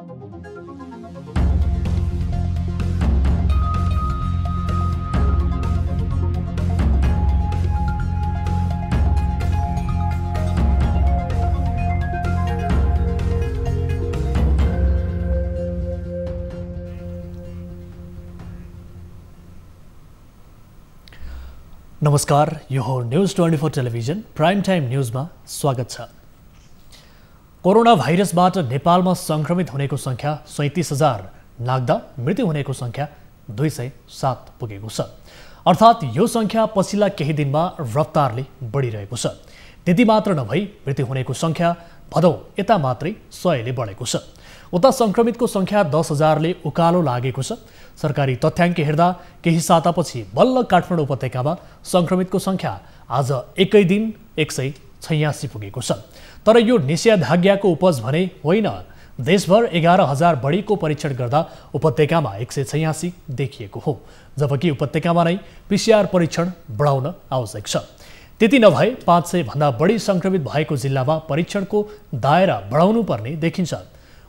नमस्कार, यो हो न्यूज 24 टेलिभिजन प्राइम टाइम न्यूजमा स्वागत छ। कोरोना भाइरसबाट नेपालमा संक्रमित हुनेको संख्या 37,000 नाग्दा मृत्यु हुनेको संख्या 207 पुगेको छ। अर्थात् यो संख्या पछिल्ला केही दिनमा रफ्तारले बढिरहेको छ। त्यति मात्र नभई मृत्यु हुनेको संख्या भदौ यता मात्रै 100 ले बढेको छ। उता संक्रमितको संख्या 10,000ले उकालो लागेको छ। सरकारी तथ्याङ्क हेर्दा केही सातापछि बल्ल काठमाडौँ उपत्यकामा संक्रमितको संख्या आज एकै दिन 186 पुगेको छ। तर यो निषेधाज्ञाको उपज भने होइन। देशभर 11,000 बढीको परीक्षण गर्दा उपत्यकामा 186 देखिएको हो, जबकि उपत्यकामा नै पीसीआर परीक्षण बढाउन आवश्यक छ। त्यति नभए 500 भन्दा बढी संक्रमित भएको जिल्लामा परीक्षणको दायरा बढाउनु पर्ने देखिन्छ।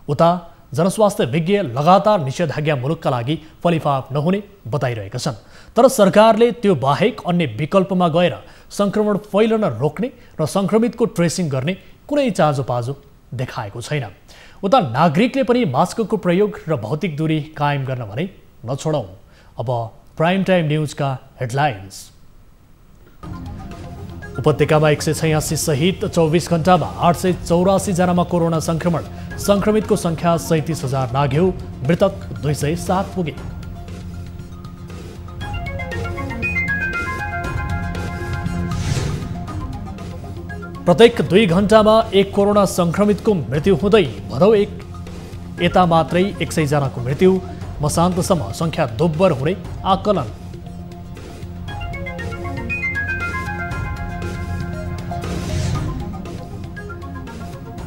उता जनस्वास्थ्य विज्ञ लगातार निषेधाज्ञा मुलुकका लागि फलिफाप नहुने बताइरहेका छन्। तर सरकारले त्यो बाहेक अन्य विकल्पमा गएर संक्रमण फैलन रोक्ने र संक्रमितको ट्रेसिङ गर्ने कुनै चाँजोपाजो देखाएको छैन। उता नागरिकले पनि मास्कको प्रयोग र भौतिक दूरी कायम गर्न भने नछोडौँ। अब प्राइम टाइम न्यूजका हेडलाइन्स। उपत्यकामा 186 सहित 24 घण्टामा 884 जनामा कोरोना संक्रमण। संक्रमितको संख्या 37,000 नाग्यो। मृतक 207 पुगे। प्रत्येक 2 घण्टामा एक कोरोना संक्रमितको मृत्यु हुँदै भदौ यता मात्रै 100 जनाको मृत्यु। मसान्तसम्म संख्या दोब्बर हुने आकलन।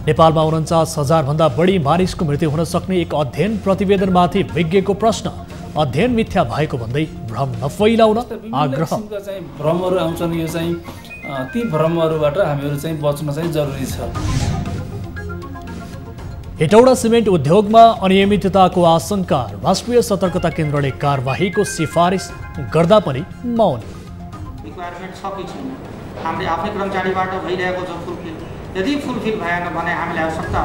नेपालमा 49,000 भन्दा बढी मानिसको मृत्यु हुन सक्ने एक अध्ययन प्रतिवेदनमाथि विज्ञको प्रश्न। अध्ययन मिथ्या भएको भन्दै भ्रम नफैलाउन आग्रह। भ्रमहरू आउँछन्, यो चाहिँ ती भ्रमहरूबाट हामीहरू चाहिँ बच्न चाहिँ जरुरी छ। हेटौडा सिमेन्ट उद्योगमा अनियमितताको आशंका। राष्ट्रिय सतर्कता केन्द्रले कारबाहीको सिफारिस गर्दा पनि मौन। रिक्वायरमेन्ट छ कि छैन, हामीले आफ्नै कर्मचारीबाट भइरहेको छ फुलफिल। यदि फुलफिल भएन भने हामीलाई आवश्यकता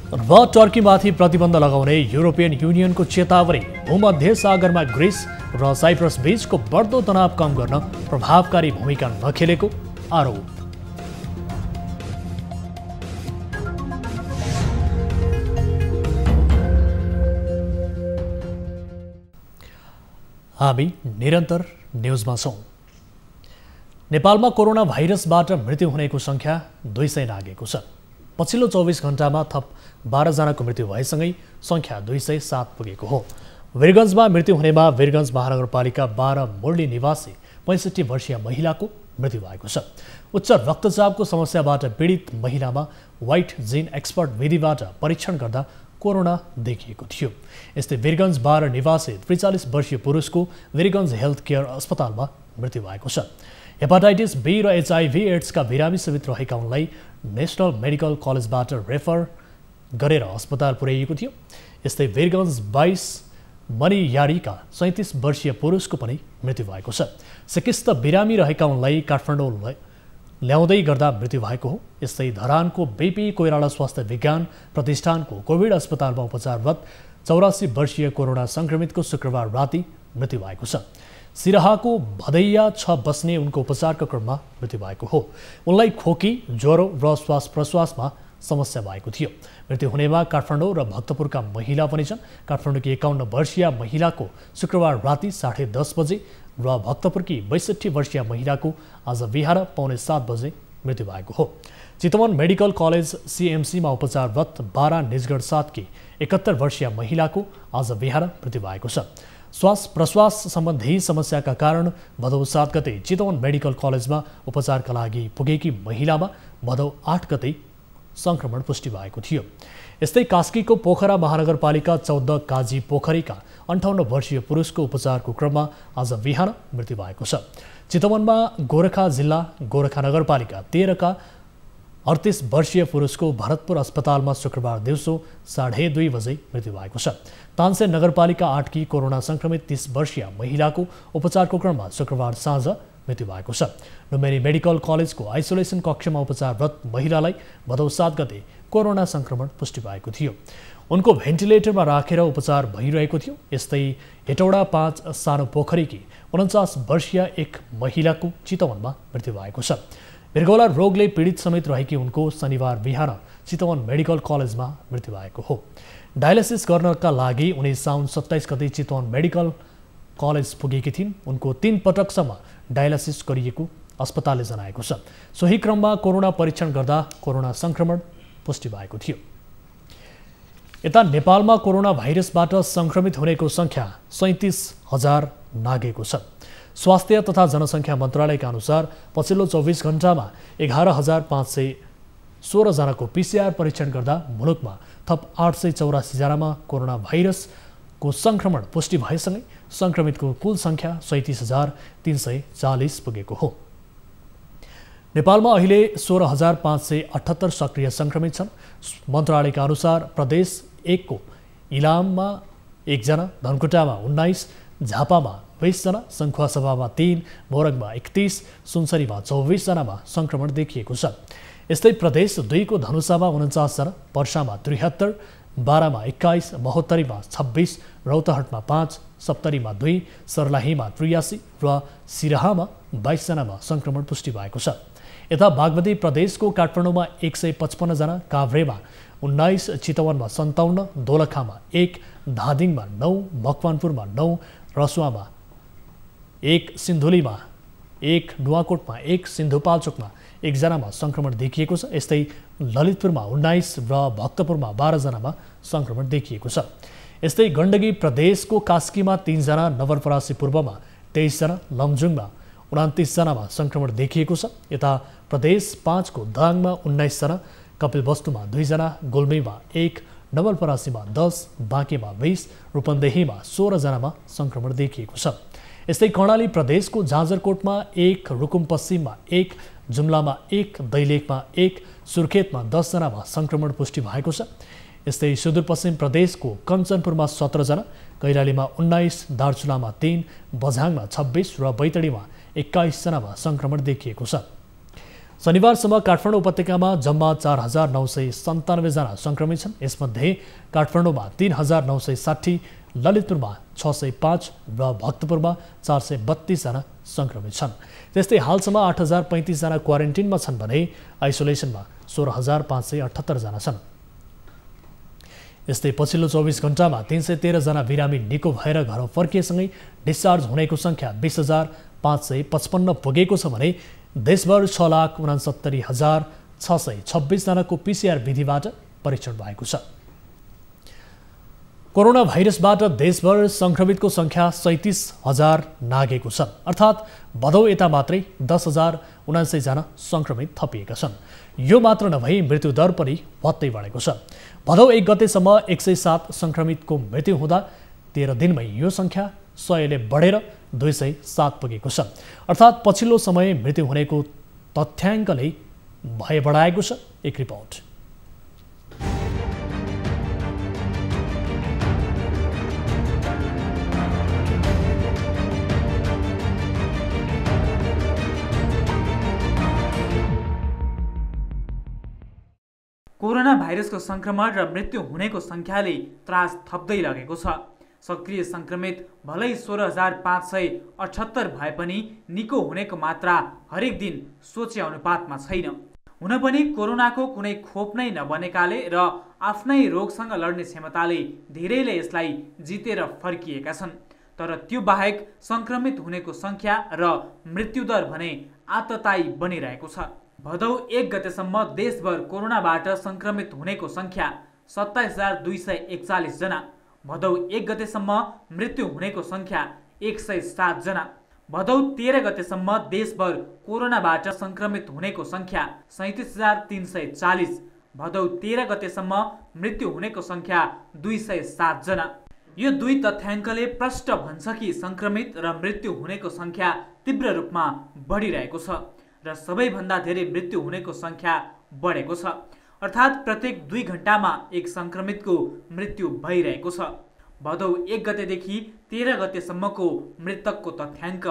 र टर्कीमाथि प्रतिबन्ध लगाउने युरोपियन युनियनको चेतावनी। भूमध्य सागरमा ग्रिस र साइप्रस बीचको बढ्दो तनाव कम गर्न प्रभावकारी भूमिका नखेलेको आरोप। हामी निरन्तर न्यूजमा छौं। नेपालमा कोरोना भाइरसबाट मृत्यु हुनेको संख्या 200 नागेको छ। पछिल्लो 24 घण्टामा थप 12 जनाको मृत्यु भएसँगै संख्या 207 पुगेको हो। वीरगञ्जमा मृत्यु हुनेमा वीरगञ्ज महानगरपालिका 12 मुरली निवासी 65 वर्षीय महिलाको मृत्यु भएको छ। उच्च रक्तचापको समस्याबाट पीडित महिलामा व्हाइट जिन एक्सपर्ट विधिबाट परीक्षण गर्दा कोरोना देखिएको थियो। यस्तै वीरगञ्ज 12 निवासी 43 वर्षीय पुरुषको वीरगञ्ज हेल्थ केयर अस्पतालमा मृत्यु भएको छ। हेपाटाइटिस बी र HIV एड्सका बिरामी समेत रहेका उनलाई नेशनल मेडिकल कलेजबाट रेफर गरेर अस्पताल पुर्याइएको थियो। यस्तै वीरगञ्ज 22 मनियारीका 37 वर्षीय पुरुषको पनि मृत्यु भएको छ। सिकिस्त बिरामी रहेका उनलाई काठमाडौँ ल्याउँदै गर्दा मृत्यु भएको हो। यस्तै धरानको BP कोइराला स्वास्थ्य विज्ञान प्रतिष्ठानको कोभिड अस्पतालमा उपचाररत 84 वर्षीय कोरोना संक्रमितको शुक्रबार राति मृत्यु भएको छ। सिराहाको भदैया 6 बस्ने उनको उपचारका क्रममा मृत्यु भएको हो। उनलाई खोकी, ज्वरो र श्वास प्रश्वासमा समस्या भएको थियो। मृत्यु हुनेमा काठमाडौँ र भक्तपुरका महिला पनि छन्। काठमाडौँकी 51 वर्षीय महिलाको शुक्रबार राति 10:30 बजे र भक्तपुरकी 62 वर्षीय महिलाको आज बिहान 6:45 बजे मृत्यु भएको हो। चितवन मेडिकल कलेज CMC मा उपचाररत 12 निजगढ 7 की 71 वर्षीय महिलाको आज बिहान मृत्यु भएको छ। श्वास प्रश्वास सम्बन्धी समस्याका कारण भदौ 7 गते चितवन मेडिकल कलेजमा उपचारका लागि पुगेकी महिलामा भदौ 8 गते संक्रमण पुष्टि भएको थियो। यस्तै कास्कीको पोखरा महानगरपालिका 14 काजी पोखरीका 58 वर्षीय पुरुषको उपचारको क्रममा आज बिहान मृत्यु भएको छ। चितवनमा गोरखा जिल्ला गोरखा नगरपालिका 13 का 38 वर्षीय पुरुषको भरतपुर अस्पतालमा शुक्रबार दिउँसो 2:30 बजे मृत्यु भएको छ। तानसेन नगरपालिका 8 की कोरोना संक्रमित 30 वर्षीय महिलाको उपचारको क्रममा शुक्रबार साँझ मृत्यु भएको छ। डुम्बेनी मेडिकल कलेजको आइसोलेसन कक्षमा उपचाररत महिलालाई भदौ 7 गते कोरोना संक्रमण पुष्टि भएको थियो। उनको भेन्टिलेटरमा राखेर उपचार भइरहेको थियो। यस्तै हेटौडा 5 सानो पोखरीकी 49 वर्षीय एक महिलाको चितवनमा मृत्यु भएको छ। मृगौला रोगले पीडित समेत रहेकी उनको शनिबार बिहान चितवन मेडिकल कलेजमा मृत्यु भएको हो। डायलिसिस गर्नका लागि उनी साउन 27 गते चितवन मेडिकल कलेज पुगेकी थिइन्। उनको 3 पटकसम्म डायलिसिस गरिएको अस्पतालले जनाएको छ। सोही क्रममा कोरोना परीक्षण गर्दा कोरोना संक्रमण पुष्टि भएको थियो। यता नेपालमा कोरोना भाइरसबाट संक्रमित हुनेको संख्या 37,000 नागेको छ। स्वास्थ्य तथा जनसङ्ख्या मन्त्रालयका अनुसार पछिल्लो 24 घण्टामा 11,516 जनाको PCR परीक्षण गर्दा मुलुकमा थप 884 जनामा कोरोना भाइरसको संक्रमण पुष्टि भएसँगै संक्रमितको कुल संख्या 37,340 पुगेको हो। नेपालमा अहिले 16,578 सक्रिय संक्रमित छन्। मन्त्रालयका अनुसार प्रदेश 1 को इलाममा 1 जना, धनकुटामा 19, झापामा 20 जना, सङ्खुवासभामा 3, मोरङमा 31, सुनसरीमा 24 जनामा संक्रमण देखिएको छ। यस्तै प्रदेश 2 को धनुषामा 49 जना, पर्सामा 73, बारामा 21, महोत्तरीमा 26, रौतहटमा 5, सप्तरीमा 2, सर्लाहीमा 83 र सिराहामा 22 जनामा संक्रमण पुष्टि भएको छ। यता बागमती प्रदेशको काठमाडौँमा 155 जना, काभ्रेमा 19, चितवनमा 57, दोलखामा 1, धादिङमा 9, मकवानपुरमा 9, रसुवामा 1, सिन्धुलीमा 1, नुवाकोटमा 1, सिन्धुपाल्चोकमा 1 जनामा संक्रमण देखिएको छ। यस्तै ललितपुरमा 19 र भक्तपुरमा 12 जनामा संक्रमण देखिएको छ। यस्तै गण्डकी प्रदेशको कास्कीमा 3 जना, नवलपरासी पूर्वमा 23 जना, लमजुङमा 29 जनामा संक्रमण देखिएको छ। यता प्रदेश 5 को दाङमा 19 जना, कपिलवस्तुमा 2 जना, गुल्मीमा 1, नवलपरासीमा 10, बाँकेमा 20, रूपन्देहीमा 16 जनामा संक्रमण देखिएको छ। यस्तै कर्णाली प्रदेशको जाजरकोटमा 1, रुकुम पश्चिममा 1, जुम्लामा 1, दैलेखमा 1, सुर्खेतमा 10 जनामा संक्रमण पुष्टि भएको छ। यस्तै सुदूरपश्चिम प्रदेशको कञ्चनपुरमा 17 जना, कैलालीमा 19, दार्चुलामा 3, बझाङमा 26 र बैतडीमा 21 जनामा संक्रमण देखिएको छ। शनिबारसम्म काठमाडौँ उपत्यकामा जम्मा 4,997 जना संक्रमित छन्। यसमध्ये काठमाडौँमा 3,960, ललितपुरमा 605 र भक्तपुरमा 432 जना संक्रमित छन्। त्यस्तै हालसम्म 8,035 जना क्वारेन्टिनमा छन् भने आइसोलेसनमा 16,578 जना छन्। यस्तै पछिल्लो 24 घण्टामा 313 जना बिरामी निको भएर घर फर्किएसँगै डिस्चार्ज हुनेको संख्या 20,555 पुगेको छ भने देशभर 6,69,626 जनाको PCR विधिबाट परीक्षण भएको छ। कोरोना भाइरसबाट देशभर संक्रमितको संख्या 37,000 नागेको छ। अर्थात् भदौ यता मात्रै 10,079 जना संक्रमित थपिएका छन्। यो मात्र नभई मृत्यु दर पनि भत्तै बढेको छ। भदौ 1 गतेसम्म 107 संक्रमितको मृत्यु हुँदा 13 दिनमै यो संख्या 100ले बढेर 207 पुगेको छ। अर्थात् पछिल्लो समय मृत्यु हुनेको तथ्याङ्कले भय बढाएको छ। एक रिपोर्ट। कोरोना भाइरसको संक्रमण र मृत्यु हुनेको संख्याले त्रास थप्दै लगेको छ। सक्रिय संक्रमित भलै 16,578 भए पनि निको हुनेको मात्रा हरेक दिन सोचे अनुपातमा छैन। हुन पनि कोरोनाको कुनै खोप नै नबनेकाले र आफ्नै रोगसँग लड्ने क्षमताले धेरैले यसलाई जितेर फर्किएका छन्। तर त्यो बाहेक संक्रमित हुनेको संख्या र मृत्युदर भने आततायी बनिरहेको छ। भदौ 1 गतेसम्म देशभर कोरोनाबाट संक्रमित हुनेको संख्या 27,241 जना, भदौ 1 गतेसम्म मृत्यु हुनेको संख्या 107 जना, भदौ 13 गतेसम्म देशभर कोरोनाबाट संक्रमित हुनेको संख्या 37,340, भदौ 13 गतेसम्म मृत्यु हुनेको संख्या 207 जना। यो दुई तथ्याङ्कले प्रष्ट भन्छ कि संक्रमित र मृत्यु हुनेको संख्या तीव्र रूपमा बढिरहेको छ र सबैभन्दा धेरै मृत्यु हुनेको संख्या बढेको छ। अर्थात् प्रत्येक 2 घण्टामा एक सङ्क्रमितको मृत्यु भइरहेको छ। भदौ 1 गतेदेखि 13 गतेसम्मको मृतकको तथ्याङ्क: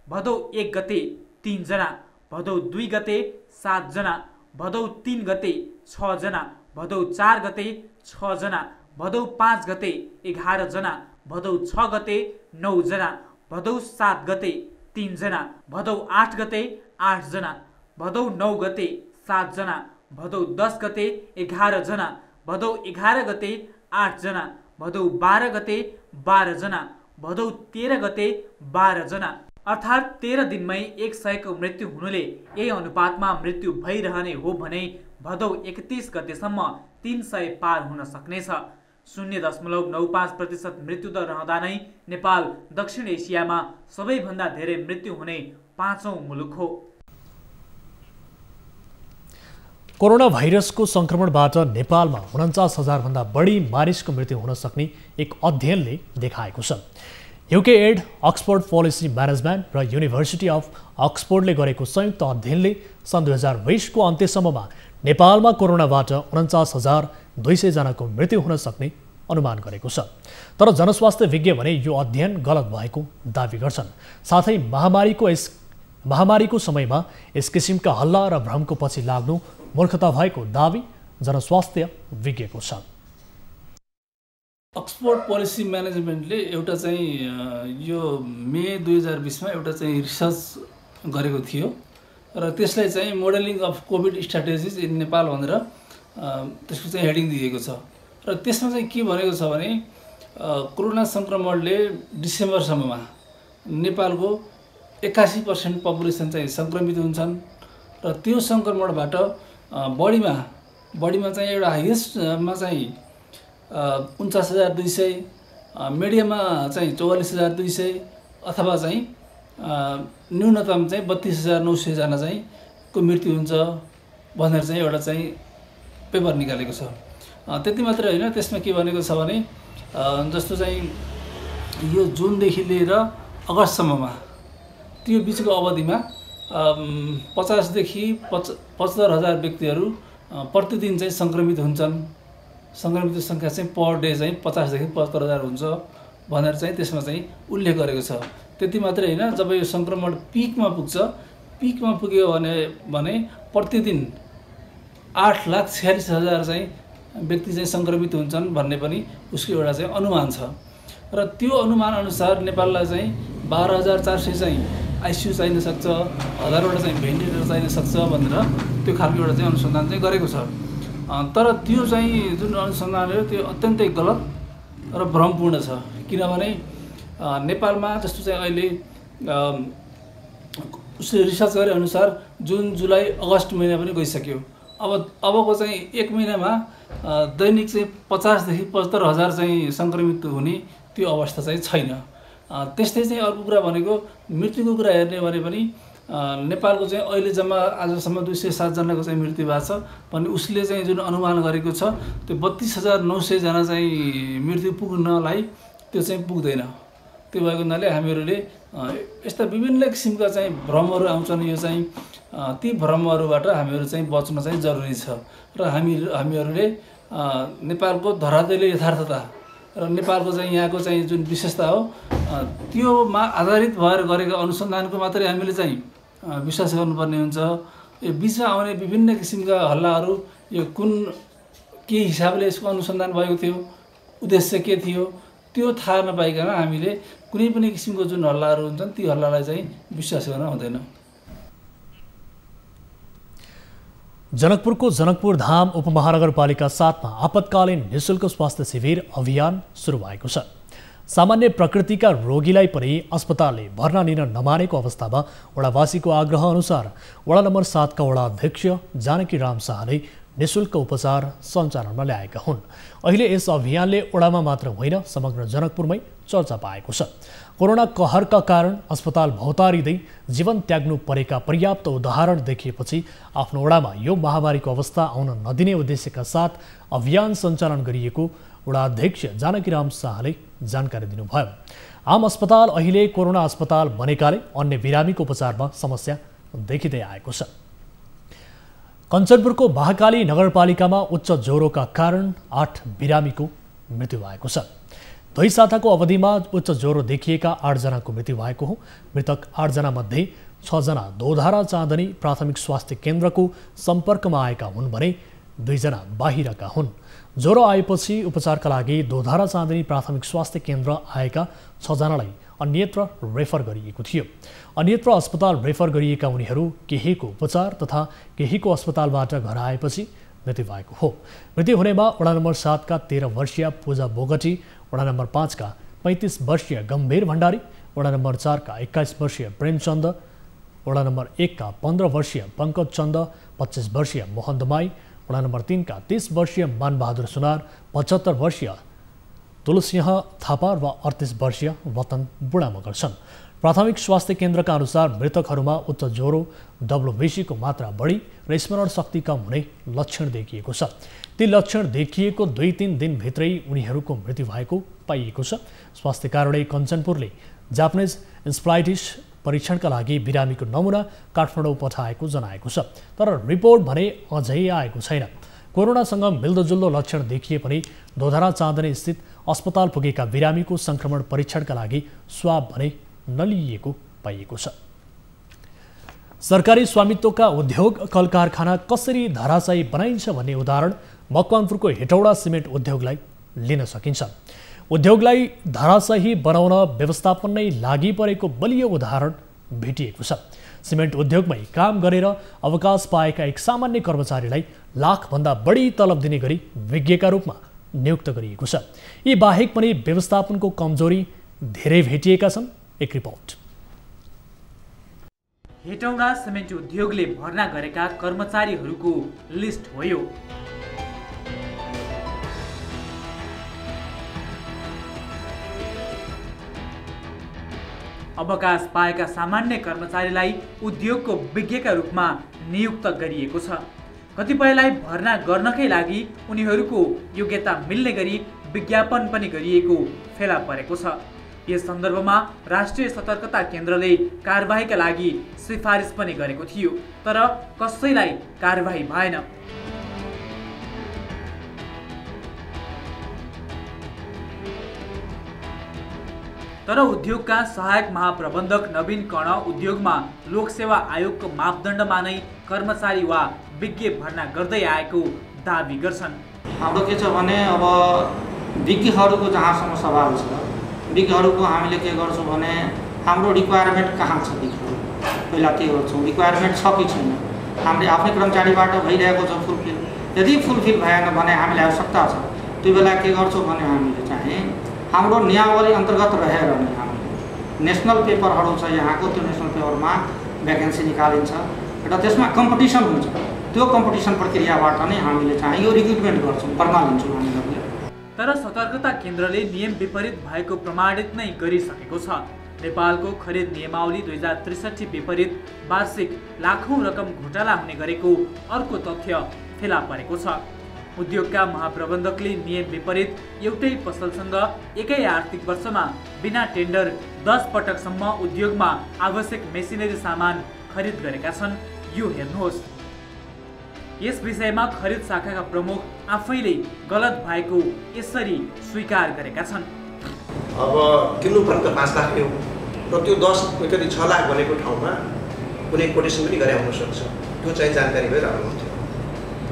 भदौ 1 गते 3 जना, भदौ 2 गते 7 जना, भदौ 3 गते 6 जना, भदौ 4 गते 6 जना, भदौ 5 गते 11 जना, भदौ 6 गते 9 जना, भदौ 7 गते 3 जना, भदौ 8 गते 8 जना, भदौ 9 गते 7 जना, भदौ 10 गते 11 जना, भदौ 11 गते 8 जना, भदौ 12 गते 12 जना, भदौ 13 गते 12 जना। अर्थात् 13 दिनमै 100को मृत्यु हुनुले यही अनुपातमा मृत्यु भइरहने हो भने भदौ 31 गतेसम्म 300 पार हुन सक्नेछ। 0.95% मृत्युदर रहँदा नै नेपाल दक्षिण एसियामा सबैभन्दा धेरै मृत्यु हुने 5औं मुलुक हो। कोरोना भाइरसको संक्रमणबाट नेपालमा 49,000 भन्दा बढी मानिसको मृत्यु हुन सक्ने एक अध्ययनले देखाएको छ। UK aid, Oxford policy management र युनिभर्सिटी अफ अक्सफोर्डले गरेको संयुक्त अध्ययनले सन् 2020को अन्त्यसम्ममा नेपालमा कोरोनाबाट 49,200 जनाको मृत्यु हुन सक्ने अनुमान गरेको छ। तर जनस्वास्थ्य विज्ञ भने यो अध्ययन गलत भएको दावी गर्छन्। साथै महामारीको समयमा यस किसिमका हल्ला र भ्रमको पछि लाग्नु मूर्खता भएको दावी जनस्वास्थ्य विज्ञको छ। अक्सफोर्ड पोलिसी म्यानेजमेन्टले एउटा चाहिँ यो मे 2020मा एउटा चाहिँ रिसर्च गरेको थियो र त्यसलाई चाहिँ modelling of covid strategies in Nepal भनेर त्यसको चाहिँ हेडिङ दिएको छ। र त्यसमा चाहिँ के भनेको छ भने कोरोना सङ्क्रमणले डिसेम्बरसम्ममा नेपालको 81% पपुलेसन चाहिँ सङ्क्रमित हुन्छन् र त्यो सङ्क्रमणबाट बढीमा चाहिँ एउटा हाइएस्टमा चाहिँ 49,200, मिडियममा चाहिँ 44,200 अथवा चाहिँ न्यूनतम चाहिँ 32,900 जना चाहिँ को मृत्यु हुन्छ भनेर चाहिँ एउटा चाहिँ पेपर निकालेको छ। त्यति मात्रै होइन, त्यसमा के भनेको छ भने जस्तो चाहिँ यो जुनदेखि लिएर अगस्तसम्ममा त्यो बिचको अवधिमा 50 देखि 75,000 व्यक्तिहरू प्रतिदिन चाहिँ सङ्क्रमित हुन्छन्। सङ्क्रमितको सङ्ख्या चाहिँ पर डे चाहिँ 50 देखि 75,000 हुन्छ भनेर चाहिँ त्यसमा चाहिँ उल्लेख गरेको छ। त्यति मात्रै होइन, जब यो सङ्क्रमण पिकमा पुग्यो भने प्रतिदिन 8,46,000 चाहिँ व्यक्ति चाहिँ सङ्क्रमित हुन्छन् भन्ने पनि उसको एउटा चाहिँ अनुमान छ। र त्यो अनुमान अनुसार नेपाललाई चाहिँ 12,400 चाहिँ आइसियु चाहिन सक्छ, 1000वटा चाहिँ भेन्टिलेटर चाहिन सक्छ भनेर त्यो खालको एउटा चाहिँ अनुसन्धान चाहिँ गरेको छ। तर त्यो चाहिँ जुन अनुसन्धान हो त्यो अत्यन्तै गलत र भ्रमपूर्ण छ। किनभने नेपालमा जस्तो चाहिँ अहिले उसले रिसर्च गरे अनुसार जुन, जुलाई, अगस्त महिना पनि गइसक्यो। अबको चाहिँ 1 महिनामा दैनिक चाहिँ 50 देखि 75,000 चाहिँ सङ्क्रमित हुने त्यो अवस्था चाहिँ छैन। त्यस्तै चाहिँ अर्को कुरा भनेको मृत्युको कुरा हेर्ने भने पनि नेपालको चाहिँ अहिले जम्मा आजसम्म 207 जनाको चाहिँ मृत्यु भएको छ भने उसले चाहिँ जुन अनुमान गरेको छ त्यो 32,900 जना चाहिँ मृत्यु पुग्नलाई त्यो चाहिँ पुग्दैन। त्यो भएको हुनाले हामीहरूले यस्ता विभिन्न किसिमका चाहिँ भ्रमहरू आउँछन्। यो चाहिँ ती भ्रमहरूबाट हामीहरू चाहिँ बच्न चाहिँ जरुरी छ र हामीहरूले नेपालको धरातलीय यथार्थता र नेपालको चाहिँ यहाँको चाहिँ जुन विशेषता हो त्योमा आधारित भएर गरेको अनुसन्धानको मात्रै हामीले चाहिँ विश्वास गर्नुपर्ने हुन्छ। यो बिचमा आउने विभिन्न किसिमका हल्लाहरू यो के हिसाबले यसको अनुसन्धान भएको थियो, उद्देश्य के थियो त्यो थाहा नपाइकन हामीले कुनै पनि किसिमको जुन हल्लाहरू हुन्छन् ती हल्लालाई चाहिँ विश्वास गर्न हुँदैन। जनकपुरको जनकपुर धाम उपमहानगरपालिका 7मा आपतकालीन निःशुल्क स्वास्थ्य शिविर अभियान सुरु भएको छ। सामान्य प्रकृतिका रोगीलाई पनि अस्पतालले भर्ना लिन नमानेको अवस्थामा वडावासीको आग्रह अनुसार वडा नम्बर 7 का वडा अध्यक्ष जानकी राम शाहले निःशुल्क उपचार सञ्चालनमा ल्याएका हुन्। अहिले यस अभियानले वडामा मात्र होइन समग्र जनकपुरमै चर्चा पाएको छ। कोरोना कहरका कारण अस्पताल भौतारिँदै जीवन त्याग्नु परेका पर्याप्त उदाहरण देखिएपछि आफ्नो वडामा यो महामारीको अवस्था आउन नदिने उद्देश्यका साथ अभियान सञ्चालन गरिएको वडा अध्यक्ष जानकी राम शाहले जानकारी दिनुभयो। आम अस्पताल अहिले कोरोना अस्पताल बनेकाले अन्य बिरामीको उपचारमा समस्या देखिँदै आएको छ। कञ्चनपुरको महाकाली नगरपालिकामा उच्च ज्वरोका कारण 8 बिरामीको मृत्यु भएको छ। 2 साताको अवधिमा उच्च ज्वरो देखिएका 8 जनाको मृत्यु भएको हो। मृतक 8 जना मध्ये 6 जना दोधारा चाँदनी प्राथमिक स्वास्थ्य केन्द्रको सम्पर्कमा आएका हुन् भने 2 जना बाहिरका हुन्। ज्वरो आएपछि उपचारका लागि दोधारा चाँदनी प्राथमिक स्वास्थ्य केन्द्र आएका 6 जनालाई अन्यत्र रेफर गरिएको थियो। अन्यत्र अस्पताल रेफर गरिएका उनीहरू केहीको उपचार तथा केहीको अस्पतालबाट घर आएपछि मृत्यु भएको हो। मृत्यु हुनेमा वडा नम्बर 7 का 13 वर्षीय पूजा बोगटी, वडा नम्बर 5 का 35 वर्षीय गम्भीर भण्डारी, वडा नम्बर 4 का 21 वर्षीय प्रेमचन्द, वडा नम्बर 1 का 15 वर्षीय पङ्कज चन्द, 25 वर्षीय मोहन दमाई, वडा नम्बर 3 का 30 वर्षीय मानबहादुर सुनार, 75 वर्षीय तुलसिंह थापा र 38 वर्षीय वतन बुढा मगर छन्। प्राथमिक स्वास्थ्य केन्द्रका अनुसार मृतकहरूमा उच्च ज्वरो, WBC को मात्रा बढी र स्मरण शक्ति कम हुने लक्षण देखिएको छ। ती लक्षण देखिएको 2-3 दिनभित्रै उनीहरूको मृत्यु भएको पाइएको छ। स्वास्थ्य कार्यालय कञ्चनपुरले जापानिज इन्सेफ्लाइटिस परीक्षणका लागि बिरामीको नमुना काठमाडौँ पठाएको जनाएको छ, तर रिपोर्ट भने अझै आएको छैन। कोरोनासँग मिल्दोजुल्दो लक्षण देखिए पनि दोधारा चाँदनी स्थित अस्पताल पुगेका बिरामीको संक्रमण परीक्षणका लागि स्वाब भने नलिएको पाइएको छ। सरकारी स्वामित्वका उद्योग कल कारखाना कसरी धराशायी बनाइन्छ भन्ने उदाहरण मकवानपुरको हेटौडा सिमेन्ट उद्योगलाई लिन सकिन्छ। उद्योगलाई धराशायी बनाउन व्यवस्थापन नै लागि परेको बलियो उदाहरण भेटिएको छ। सिमेन्ट उद्योगमै काम गरेर अवकाश पाएका एक सामान्य कर्मचारीलाई लाखभन्दा बढी तलब दिने गरी विज्ञका रूपमा नियुक्त गरिएको छ। यी बाहेक पनि व्यवस्थापनको कमजोरी धेरै भेटिएका छन्। एक रिपोर्ट। हेटौडा सिमेन्ट उद्योगले भर्ना गरेका कर्मचारीहरूको लिस्ट हो यो। अवकाश पाएका सामान्य कर्मचारीलाई उद्योगको विज्ञका रूपमा नियुक्त गरिएको छ। कतिपयलाई भर्ना गर्नकै लागि उनीहरूको योग्यता मिल्ने गरी विज्ञापन पनि गरिएको फेला परेको छ। यस सन्दर्भमा राष्ट्रिय सतर्कता केन्द्रले कारबाहीका लागि सिफारिस पनि गरेको थियो, तर कसैलाई कारबाही भएन। तर उद्योगका सहायक महाप्रबन्धक नवीन कर्ण उद्योगमा लोकसेवा आयोगको मापदण्डमा नै कर्मचारी वा विज्ञ भर्ना गर्दै आएको दाबी गर्छन्। हाम्रो के छ भने अब विज्ञहरूको जहाँसम्म सवाल छ, विज्ञहरूको हामीले के गर्छौँ भने हाम्रो रिक्वायरमेन्ट कहाँ छ, विज्ञहरू पहिला के गर्छौँ, रिक्वायरमेन्ट छ कि छैन, हामीले आफ्नै कर्मचारीबाट भइरहेको छ फुलफिल। यदि फुलफिल भएन भने हामीलाई आवश्यकता छ, त्यो बेला के गर्छौँ भने हामीले चाहिँ हाम्रो नियमावली अन्तर्गत रहेर नै हामीले नेसनल पेपरहरू छ यहाँको, त्यो नेसनल पेपरमा भ्याकेन्सी निकालिन्छ र त्यसमा कम्पिटिसन हुन्छ। त्यो कम्पिटिसन प्रक्रियाबाट नै हामीले चाहिँ यो रिक्रुटमेन्ट गर्छौँ, भर्ना लिन्छौँ हामीहरूले। तर सतर्कता केन्द्रले नियम विपरीत भएको प्रमाणित नै गरिसकेको छ। नेपालको खरिद नियमावली 2063 विपरीत वार्षिक लाखौं रकम घोटाला हुने गरेको अर्को तथ्य फेला परेको छ। उद्योगका महाप्रबन्धकले नियम विपरीत एउटै पसलसँग एकै आर्थिक वर्षमा बिना टेन्डर 10 पटकसम्म उद्योगमा आवश्यक मेसिनरी सामान खरिद गरेका छन्। यो हेर्नुहोस्। यस विषयमा खरिद शाखाका प्रमुख आफैले गलत भएको यसरी स्वीकार गरेका छन्। अब किन्नुपर्ने त 5 लाख हो र त्यो 10 कति 6 लाख भनेको ठाउँमा कुनै कोटेसन पनि गरे हुन सक्छ। त्यो चाहिँ जानकारी भएर राम्रो हुन्छ।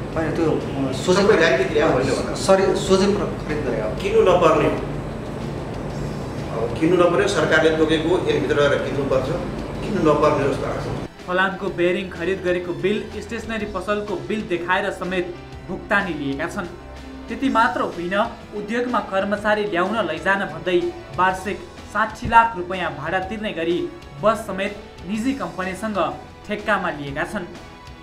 होइन त्यो सोझै डाइरेक्ट क्रिया होइन होला। सोझै खरिद गरे हो। किन्नु नपर्ने, अब किन्नु नपर्ने सरकारले तोकेको यसभित्र रहेर किन्नुपर्छ, किन्नु नपर्ने जस्तो लाग्छ। फलामको बेयरिङ खरिद गरेको बिल स्टेसनरी पसलको बिल देखाएर समेत भुक्तानी लिएका छन्। त्यति मात्र होइन, उद्योगमा कर्मचारी ल्याउन लैजान भन्दै वार्षिक 60 लाख रुपैयाँ भाडा तिर्ने गरी बस समेत निजी कम्पनीसँग ठेक्कामा लिएका छन्।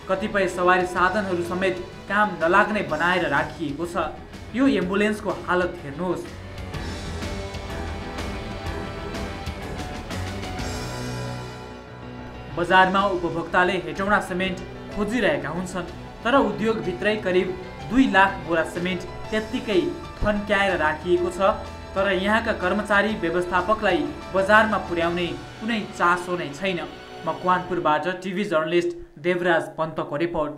कतिपय सवारी साधनहरू समेत काम नलाग्ने बनाएर राखिएको छ। यो एम्बुलेन्सको हालत हेर्नुहोस्। बजारमा उपभोक्ताले हेटौडा सिमेन्ट खोजिरहेका हुन्छन्, तर उद्योगभित्रै करिब 2 लाख बोरा सिमेन्ट त्यत्तिकै थन्क्याएर राखिएको छ। तर यहाँका कर्मचारी व्यवस्थापकलाई बजारमा पुर्याउने कुनै चासो नै छैन। मकवानपुरबाट टिभी जर्नलिस्ट देवराज पन्तको रिपोर्ट।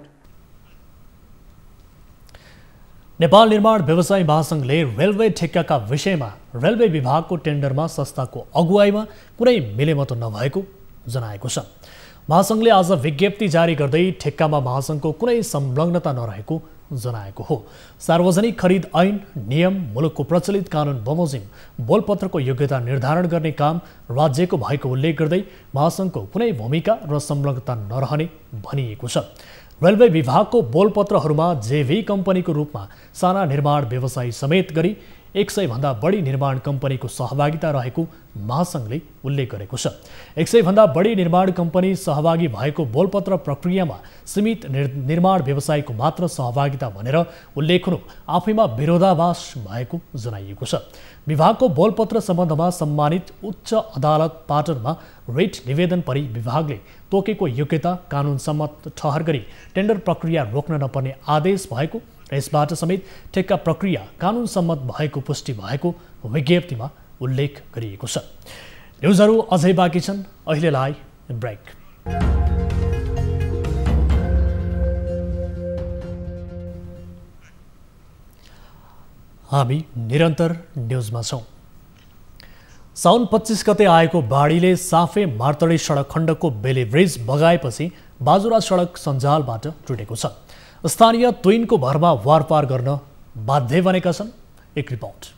नेपाल निर्माण व्यवसायी महासङ्घले रेलवे ठेक्काका विषयमा रेलवे विभागको टेन्डरमा संस्थाको अगुवाईमा कुनै मिलेमतो नभएको जनाएको छ। महासङ्घले आज विज्ञप्ति जारी गर्दै ठेक्कामा महासङ्घको कुनै संलग्नता नरहेको जनाएको हो। सार्वजनिक खरिद ऐन, नियम, मुलुकको प्रचलित कानुन बमोजिम बोलपत्रको योग्यता निर्धारण गर्ने काम राज्यको भएको उल्लेख गर्दै महासङ्घको कुनै भूमिका र संलग्नता नरहने भनिएको छ। रेलवे विभागको बोलपत्रहरूमा जेभी कम्पनीको रूपमा साना निर्माण व्यवसायी समेत गरी 100 भन्दा बढी निर्माण कम्पनीको सहभागिता रहेको महासङ्घले उल्लेख गरेको छ। 100 भन्दा बढी निर्माण कम्पनी सहभागी भएको बोलपत्र प्रक्रियामा सीमित निर्माण व्यवसायीको मात्र सहभागिता भनेर उल्लेख हुनु आफैमा विरोधाभास भएको जनाइएको छ। विभागको बोलपत्र सम्बन्धमा सम्मानित उच्च अदालत पाटनमा रेट निवेदन परि विभागले तोकेको योग्यता कानुन सम्मत ठहर गरी टेन्डर प्रक्रिया रोक्न नपर्ने आदेश भएको र यसबाट समेत ठेक्का प्रक्रिया कानुन सम्मत भएको पुष्टि भएको विज्ञप्तिमा उल्लेख गरिएको छ। न्युजहरू अझै बाँकी छन्, अहिलेलाई ब्रेक। हामी निरन्तर न्युजमा छौँ। साउन 25 गते आएको बाढीले साफे मार्तडी सडक खण्डको बेले ब्रिज बगाएपछि बाजुरा सडक सञ्जालबाट टुटेको छ। स्थानीय तुइनको भरमा वारपार गर्न बाध्य बनेका छन्। एक रिपोर्ट।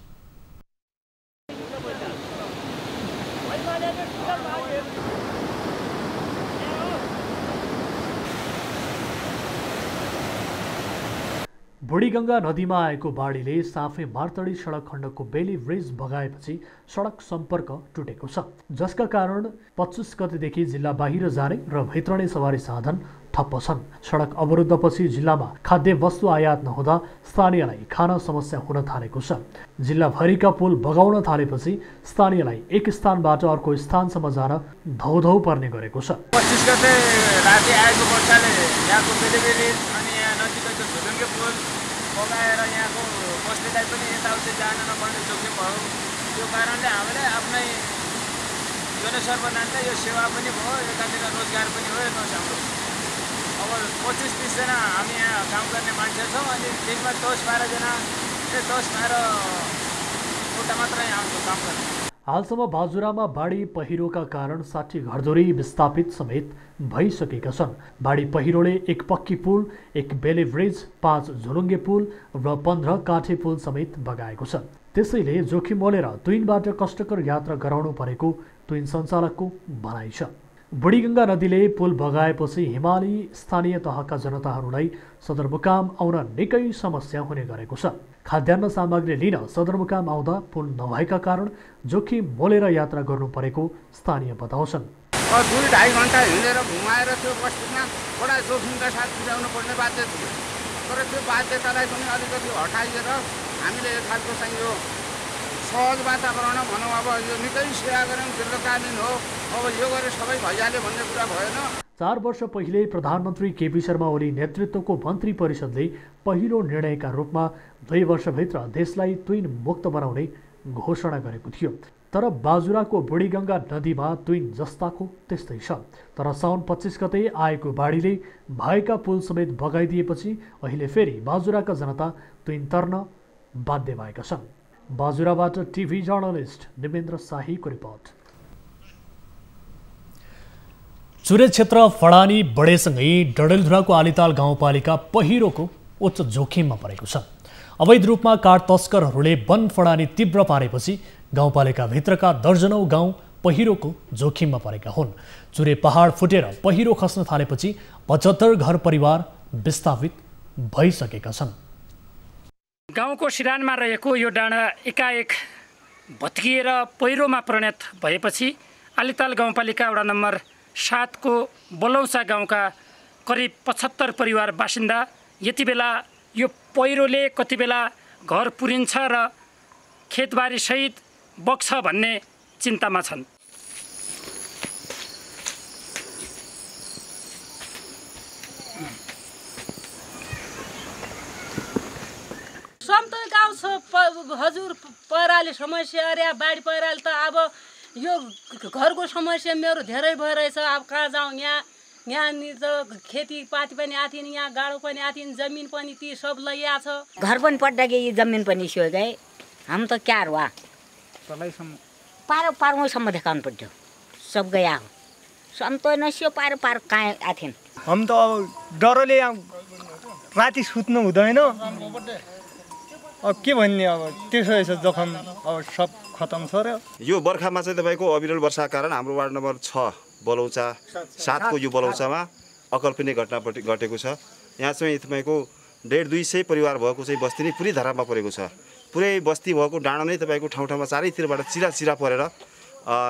बुढीगङ्गा नदीमा आएको बाढीले साफे मार्तडी सडक खण्डको बेली ब्रिज बगाएपछि सडक सम्पर्क टुटेको छ, जसका कारण 25 गतेदेखि जिल्ला बाहिर जाने र भित्रने सवारी साधन ठप्प छन्। सडक अवरुद्धपछि जिल्लामा खाद्य वस्तु आयात नहुँदा स्थानीयलाई खान समस्या हुन थालेको छ। जिल्लाभरिका पुल बगाउन थालेपछि स्थानीयलाई एक स्थानबाट अर्को स्थानसम्म जान धौधौ पर्ने गरेको छ। 25 गते राति आएको वर्षाले यहाँको बेली अनि यहाँ नजिकै झुलुङ्गे पुल बगाएर यहाँको बस्तीलाई पनि यताउति जान नपर्ने जोखिम भयो। त्यो कारणले हामीले आफ्नै जनसर्वनान्त यो सेवा पनि भयो, एकातिर रोजगार पनि हो। हेर्नुहोस्, हाम्रो अब 25-30 जना हामी यहाँ काम गर्ने मान्छे छौँ अनि दिनमा 10-12 जना 10-12 कोटा मात्रै आउँछौँ काम गर्ने। हालसम्म बाजुरामा बाढी पहिरोका कारण 60 घरधुरी विस्थापित समेत भइसकेका छन्। बाढी पहिरोले एक पक्की पुल, एक बेले ब्रिज, 5 झुलुङ्गे पुल र 15 काठे पुल समेत बगाएको छ। त्यसैले जोखिम मोलेर तुइनबाट कष्टकर यात्रा गराउनु परेको तुइन सञ्चालकको भनाइ छ। बुढीगङ्गा नदीले पुल बगाएपछि हिमाली स्थानीय तहका जनताहरूलाई सदरमुकाम आउन निकै समस्या हुने गरेको छ। खाद्यान्न सामग्री लिन सदरमुकाम आउँदा पुल नभएका कारण जोखिम मोलेर यात्रा गर्नु परेको स्थानीय बताउँछन्। 2-2.5 घन्टा हिँडेर घुमाएर त्यो बस्तीमा बडा जोखिमका साथ पुर्याउनु पर्ने बाध्य थियो। तर त्यो बाध्यतालाई पनि अलिकति हटाइएर हामीले एक खालको चाहिँ यो सहज वातावरण भनौँ, अब यो निकै सेवा गऱ्यौँ, दीर्घकालीन हो, अब यो गरेर सबै भइहाल्यो भन्ने कुरा भएन। 4 वर्ष पहिले प्रधानमन्त्री केपी शर्मा ओली नेतृत्वको मन्त्री परिषदले पहिलो निर्णयका रूपमा 2 वर्षभित्र देशलाई तुइन मुक्त बनाउने घोषणा गरेको थियो। तर बाजुराको बुढीगङ्गा नदीमा तुइन जस्ताको त्यस्तै छ। तर साउन 25 गते आएको बाढीले भएका पुल समेत बगाइदिएपछि अहिले फेरि बाजुराका जनता तुइन तर्न बाध्य भएका छन्। बाजुराबाट TV journalist Nimendra शाहीको report. Chure क्षेत्र फडानी बढेसँगै डडेलधुराको आलिताल गाउँपालिका पहिरोको उच्च जोखिममा परेको छ। अवैध रूपमा काठ तस्करहरूले वन फडानी तीव्र पारेपछि गाउँपालिकाभित्रका दर्जनौं गाउँ पहिरोको जोखिममा परेका हुन्। चुरे पहाड फुटेर पहिरो खस्न थालेपछि 75 घर परिवार विस्थापित भइसकेका छन्। गाउँको सिरानमा रहेको यो डाँडा एकाएक भत्किएर पहिरोमा परिणत भएपछि आलिताल गाउँपालिका वडा नम्बर 7 को बलौसा गाउँका करिब 75 परिवार बासिन्दा यति बेला यो पहिरोले कति बेला घर पुरिन्छ र खेतबारी सहित बग्छ भन्ने चिन्तामा छन्। सम्तो गाउँ हजुर पहिराले समस्या अरे बाढी पहिराले त अब यो घरको समस्या मेरो धेरै भइरहेछ। अब कहाँ जाउँ, यहाँ यहाँनिर त खेतीपाती पनि आथिन, यहाँ गाडो पनि आथिन, जमिन पनि ती सब लैया छ। घर पनि पड्डाके ये जमिन पनि सो गए। हम तो क्या हुआ पारो पारोसम्म देखाउनु पर्थ्यो, सब गया हो। हम तो नसियो पारो पारो कहाँ आथिन। हम त अब डरले राति सुत्नु हुँदैन। अब के भन्ने, अब त्यसो यसो जखम अब सब खतम छ र। यो बर्खामा चाहिँ तपाईँको अविरल वर्षाका कारण हाम्रो वार्ड नम्बर 6 बलौचा 7 को यो बलौचामा अकल्पनीय घटना घटेको छ। यहाँ चाहिँ तपाईँको 150-200 परिवार भएको चाहिँ बस्ती नै पुरै धरापमा परेको छ। पुरै बस्ती भएको डाँडा नै तपाईँको ठाउँ ठाउँमा चारैतिरबाट चिरा परेर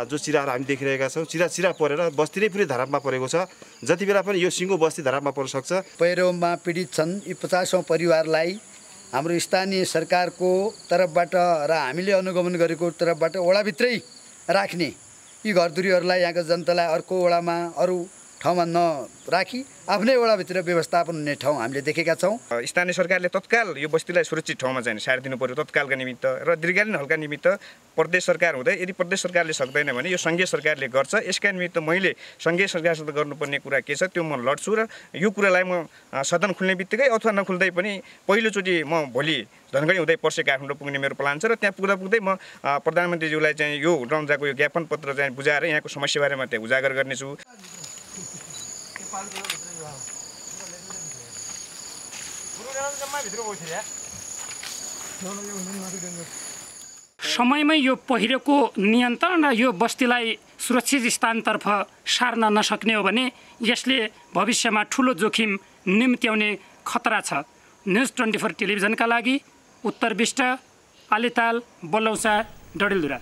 जो चिराहरू हामी देखिरहेका छौँ, चिरा परेर बस्ती नै पुरै धरापमा परेको छ। जति बेला पनि यो सिङ्गो बस्ती धरापमा पर्न सक्छ। पहिरोमा पीडित छन् यी 50औं परिवारलाई हाम्रो स्थानीय सरकारको तर्फबाट र हामीले अनुगमन गरेको तर्फबाट वडाभित्रै राख्ने, यी घरधुरीहरूलाई यहाँको जनतालाई अर्को वडामा अरू ठाउँमा नराखी आफ्नै वडाभित्र व्यवस्थापन हुने ठाउँ हामीले देखेका छौँ। स्थानीय सरकारले तत्काल यो बस्तीलाई सुरक्षित ठाउँमा चाहिँ सार दिनु पर्यो तत्कालका निमित्त र दीर्घकालीन हल्का निमित्त प्रदेश सरकार हुँदै, यदि प्रदेश सरकारले सक्दैन भने यो सङ्घीय सरकारले गर्छ। यसका निमित्त मैले सङ्घीय सरकारसँग गर्नुपर्ने कुरा के छ त्यो म लड्छु र यो कुरालाई म सदन खुल्ने बित्तिकै अथवा नखुल्दै पनि पहिलोचोटि म भोलि धनगढी हुँदै पर्सि काठमाडौँ पुग्ने मेरो प्लान छ र त्यहाँ पुग्दै म प्रधानमन्त्रीज्यूलाई चाहिँ यो रम्जाको यो ज्ञापन पत्र चाहिँ बुझाएर यहाँको समस्याबारे म त्यहाँ उजागर गर्नेछु। समयमै यो पहिरोको नियन्त्रण र यो बस्तीलाई सुरक्षित स्थानतर्फ सार्न नसक्ने हो भने यसले भविष्यमा ठुलो जोखिम निम्त्याउने खतरा छ। न्युज 24 टेलिभिजनका लागि उत्तर बिष्ट, आलिताल, बलौचा, डडेलधुरा।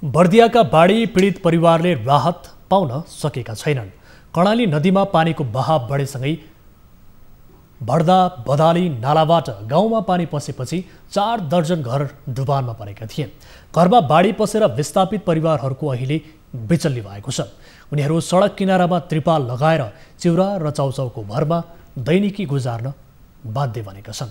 बर्दियाका बाढी पीडित परिवारले राहत पाउन सकेका छैनन्। कर्णाली नदीमा पानीको बहाव बढेसँगै भड्दा बदाली नालाबाट गाउँमा पानी पसेपछि 4 दर्जन घर डुबानमा परेका थिए। घरमा बाढी पसेर विस्थापित परिवारहरूको अहिले बिचल्ली भएको छ। उनीहरू सडक किनारामा त्रिपाल लगाएर चिउरा र चाउचाउको भरमा दैनिकी गुजार्न बाध्य बनेका छन्।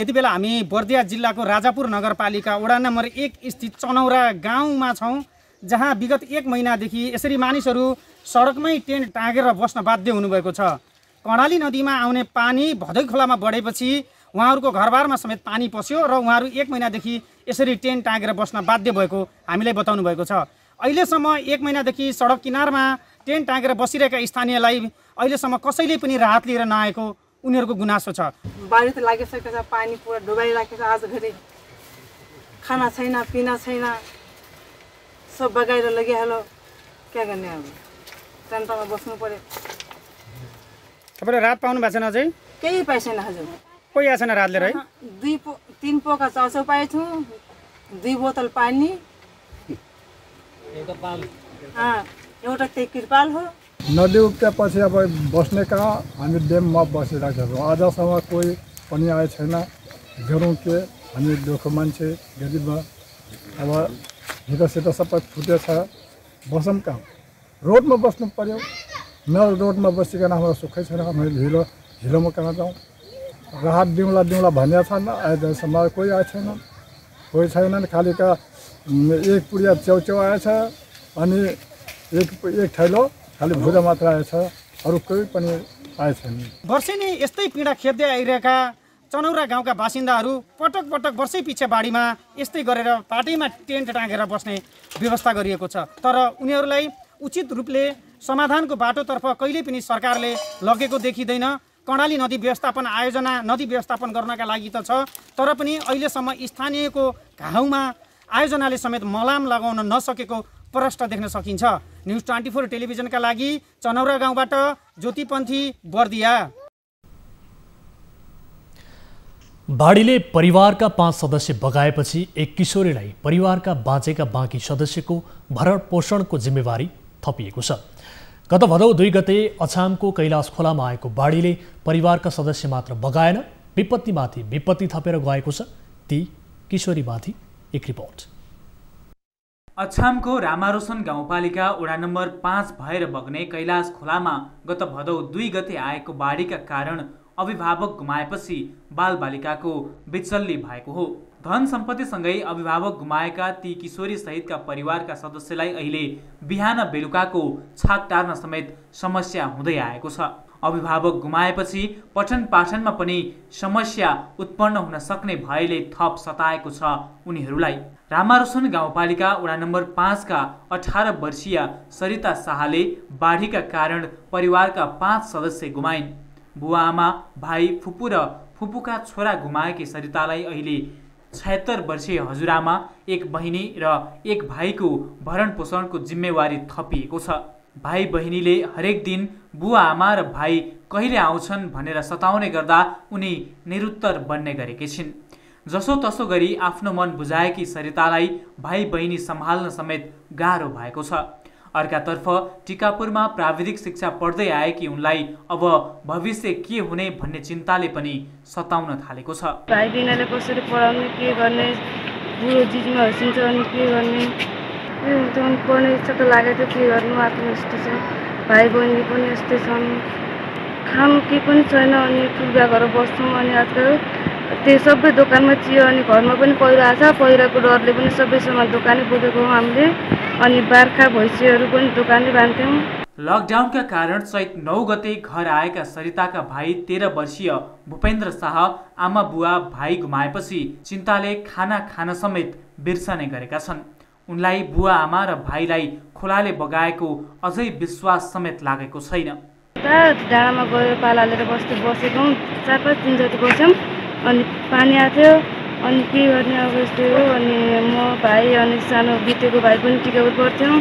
यति बेला हामी बर्दिया जिल्लाको राजापुर नगरपालिका वडा नम्बर 1 स्थित चनौरा गाउँमा छौँ, जहाँ विगत 1 महिनादेखि यसरी मानिसहरू सडकमै टेन्ट टाँगेर बस्न बाध्य हुनुभएको छ। कर्णाली नदीमा आउने पानी भदै खोलामा बढेपछि उहाँहरूको घरबारमा समेत पानी पस्यो र उहाँहरू 1 महिनादेखि यसरी टेन्ट टाँगेर बस्न बाध्य भएको हामीलाई बताउनु भएको छ। अहिलेसम्म 1 महिनादेखि सडक किनारमा टेन्ट टाँगेर बसिरहेका स्थानीयलाई अहिलेसम्म कसैले पनि राहत लिएर नआएको उनीहरूको गुनासो छ। बाढी त लागिसकेको छ, पानी पुरा डुबाइराखेको छ। आज फेरि खाना छैन, पिना छैन, सब बगाएर लगिहाल्यो। क्या गर्ने, अब टेन्टमा बस्नु पर्यो। तपाईँले राहत पाउनु भएको छैन? अझै केही पाइ छैन हजुर। कोही आएको छैन राहत लिएर है? 3 पोका चाउचाउ पाएछु, 2 बोतल पानी, एउटा तिरपाल हो। नदी उक्तेपछि अब बस्ने कहाँ, हामी डेममा बसिरहेका छौँ। आजसम्म कोही पनि आएको छैन। गरौँ के, हामी दुःख मान्छे गरिबमा अब हिटोसिटो सबै फुटेछ। बसौँ कहाँ? रोडमा बस्नु पर्यो। न रोडमा बसिकन हाम्रो सुखै छैन। हामीले हिलोमा कहाँ जाउँ? राहत दिउँला भनेको छन्, अहिलेसम्म कोही आएको छैन। कोही छैनन्, खालिका 1 पुडिया च्याउच्याउ आएछ अनि एक थैलो खालि भुजा मात्र आएछ, अरू कोही पनि आएको छैन। वर्षेनी यस्तै पीडा खेप्दै आइरहेका चनौरा गाउँका बासिन्दाहरू पटक पटक वर्षै पछि बाढीमा यस्तै गरेर पाटैमा टेन्ट टाँगेर बस्ने व्यवस्था गरिएको छ। तर उनीहरूलाई उचित रूपले समाधानको बाटोतर्फ कहिल्यै पनि सरकारले लगेको देखिँदैन। कर्णाली नदी व्यवस्थापन आयोजना नदी व्यवस्थापन गर्नका लागि त छ, तर पनि अहिलेसम्म स्थानीयको घाउमा आयोजनाले समेत मलाम लगाउन नसकेको प्रष्ट देख्न सकिन्छ। न्युज 24 टेलिभिजनका लागि चनौरा गाउँबाट ज्योतिपन्थी, बर्दिया। बाढीले परिवारका 5 सदस्य बगाएपछि एक किशोरीलाई परिवारका बाँचेका बाँकी सदस्यको भरण पोषणको जिम्मेवारी थपिएको छ। गत भदौ 2 गते अछामको कैलाश खोलामा आएको बाढीले परिवारका सदस्य मात्र बगाएन, विपत्तिमाथि विपत्ति थपेर गएको छ। ती किशोरीमाथि एक रिपोर्ट। अछामको रामारोशन गाउँपालिका वडा नम्बर 5 भएर बग्ने कैलाश खोलामा गत भदौ 2 गते आएको बाढीका कारण अभिभावक गुमाएपछि बालबालिकाको बिचल्ली भएको हो। धन सम्पत्तिसँगै अभिभावक गुमाएका ती किशोरी सहितका परिवारका सदस्यलाई अहिले बिहान बेलुकाको छाक टार्न समेत समस्या हुँदै आएको छ। अभिभावक गुमाएपछि पठन पाठनमा पनि समस्या उत्पन्न हुन सक्ने भएले थप सताएको छ उनीहरूलाई। रामारोसन गाउँपालिका वडा नम्बर 5 का 18 वर्षीय सरिता शाहले बाढीका कारण परिवारका 5 सदस्य गुमाइन्। बुवा आमा, भाइ, फुपू र फुपूका छोरा गुमाएकी सरितालाई अहिले 76 वर्षीय हजुरआमा, एक बहिनी र एक भाइको भरण पोषणको जिम्मेवारी थपिएको छ। भाइ बहिनीले हरेक दिन बुवा आमा र भाइ कहिले आउँछन् भनेर सताउने गर्दा उनी निरुत्तर बन्ने गरेकी छिन्। जसो तसो गरी आफ्नो मन बुझाएकी सरितालाई भाइ बहिनी सम्हाल्न समेत गाह्रो भएको छ। अर्कातर्फ टिकापुरमा प्राविधिक शिक्षा पढ्दै आएकी उनलाई अब भविष्य के हुने भन्ने चिन्ताले पनि सताउन थालेको छ। भाइ बहिनीले कसरी पढाउने, के गर्ने, बुढो जिजमा हसिन्छ अनि के गर्ने, पढ्ने इच्छा त लागेको थियो, के गर्नु आफ्नो यस्तो छ। भाइ बहिनी पनि यस्तै छन्, खानु के पनि छैन अनि ठुल्बा घर बस्छौँ अनि आजकल त्यो सबै दोकानमा चियो अनि घरमा पनि पहिरो आछ, पहिरोको डरले पनि सबै सामान दोकानै बोकेको हौँ हामीले अनि बार्खा भैँसीहरू पनि दोकानै बाँध्थ्यौँ। लकडाउनका कारण चैत 9 गते घर आएका सरिताका भाइ 13 वर्षीय भूपेन्द्र शाह आमा बुवा भाइ गुमाएपछि चिन्ताले खाना खान समेत बिर्सने गरेका छन्। उनलाई बुवा आमा र भाइलाई खोलाले बगाएको अझै विश्वास समेत लागेको छैन। डाँडामा गएर पाला हालेर बसेको 4-5 दिन जति बस्यौँ अनि पानी आएको थियो अनि के गर्ने अब यस्तै हो। अनि म भाइ अनि सानो बितेको भाइ पनि टिकापुर पढ्थ्यौँ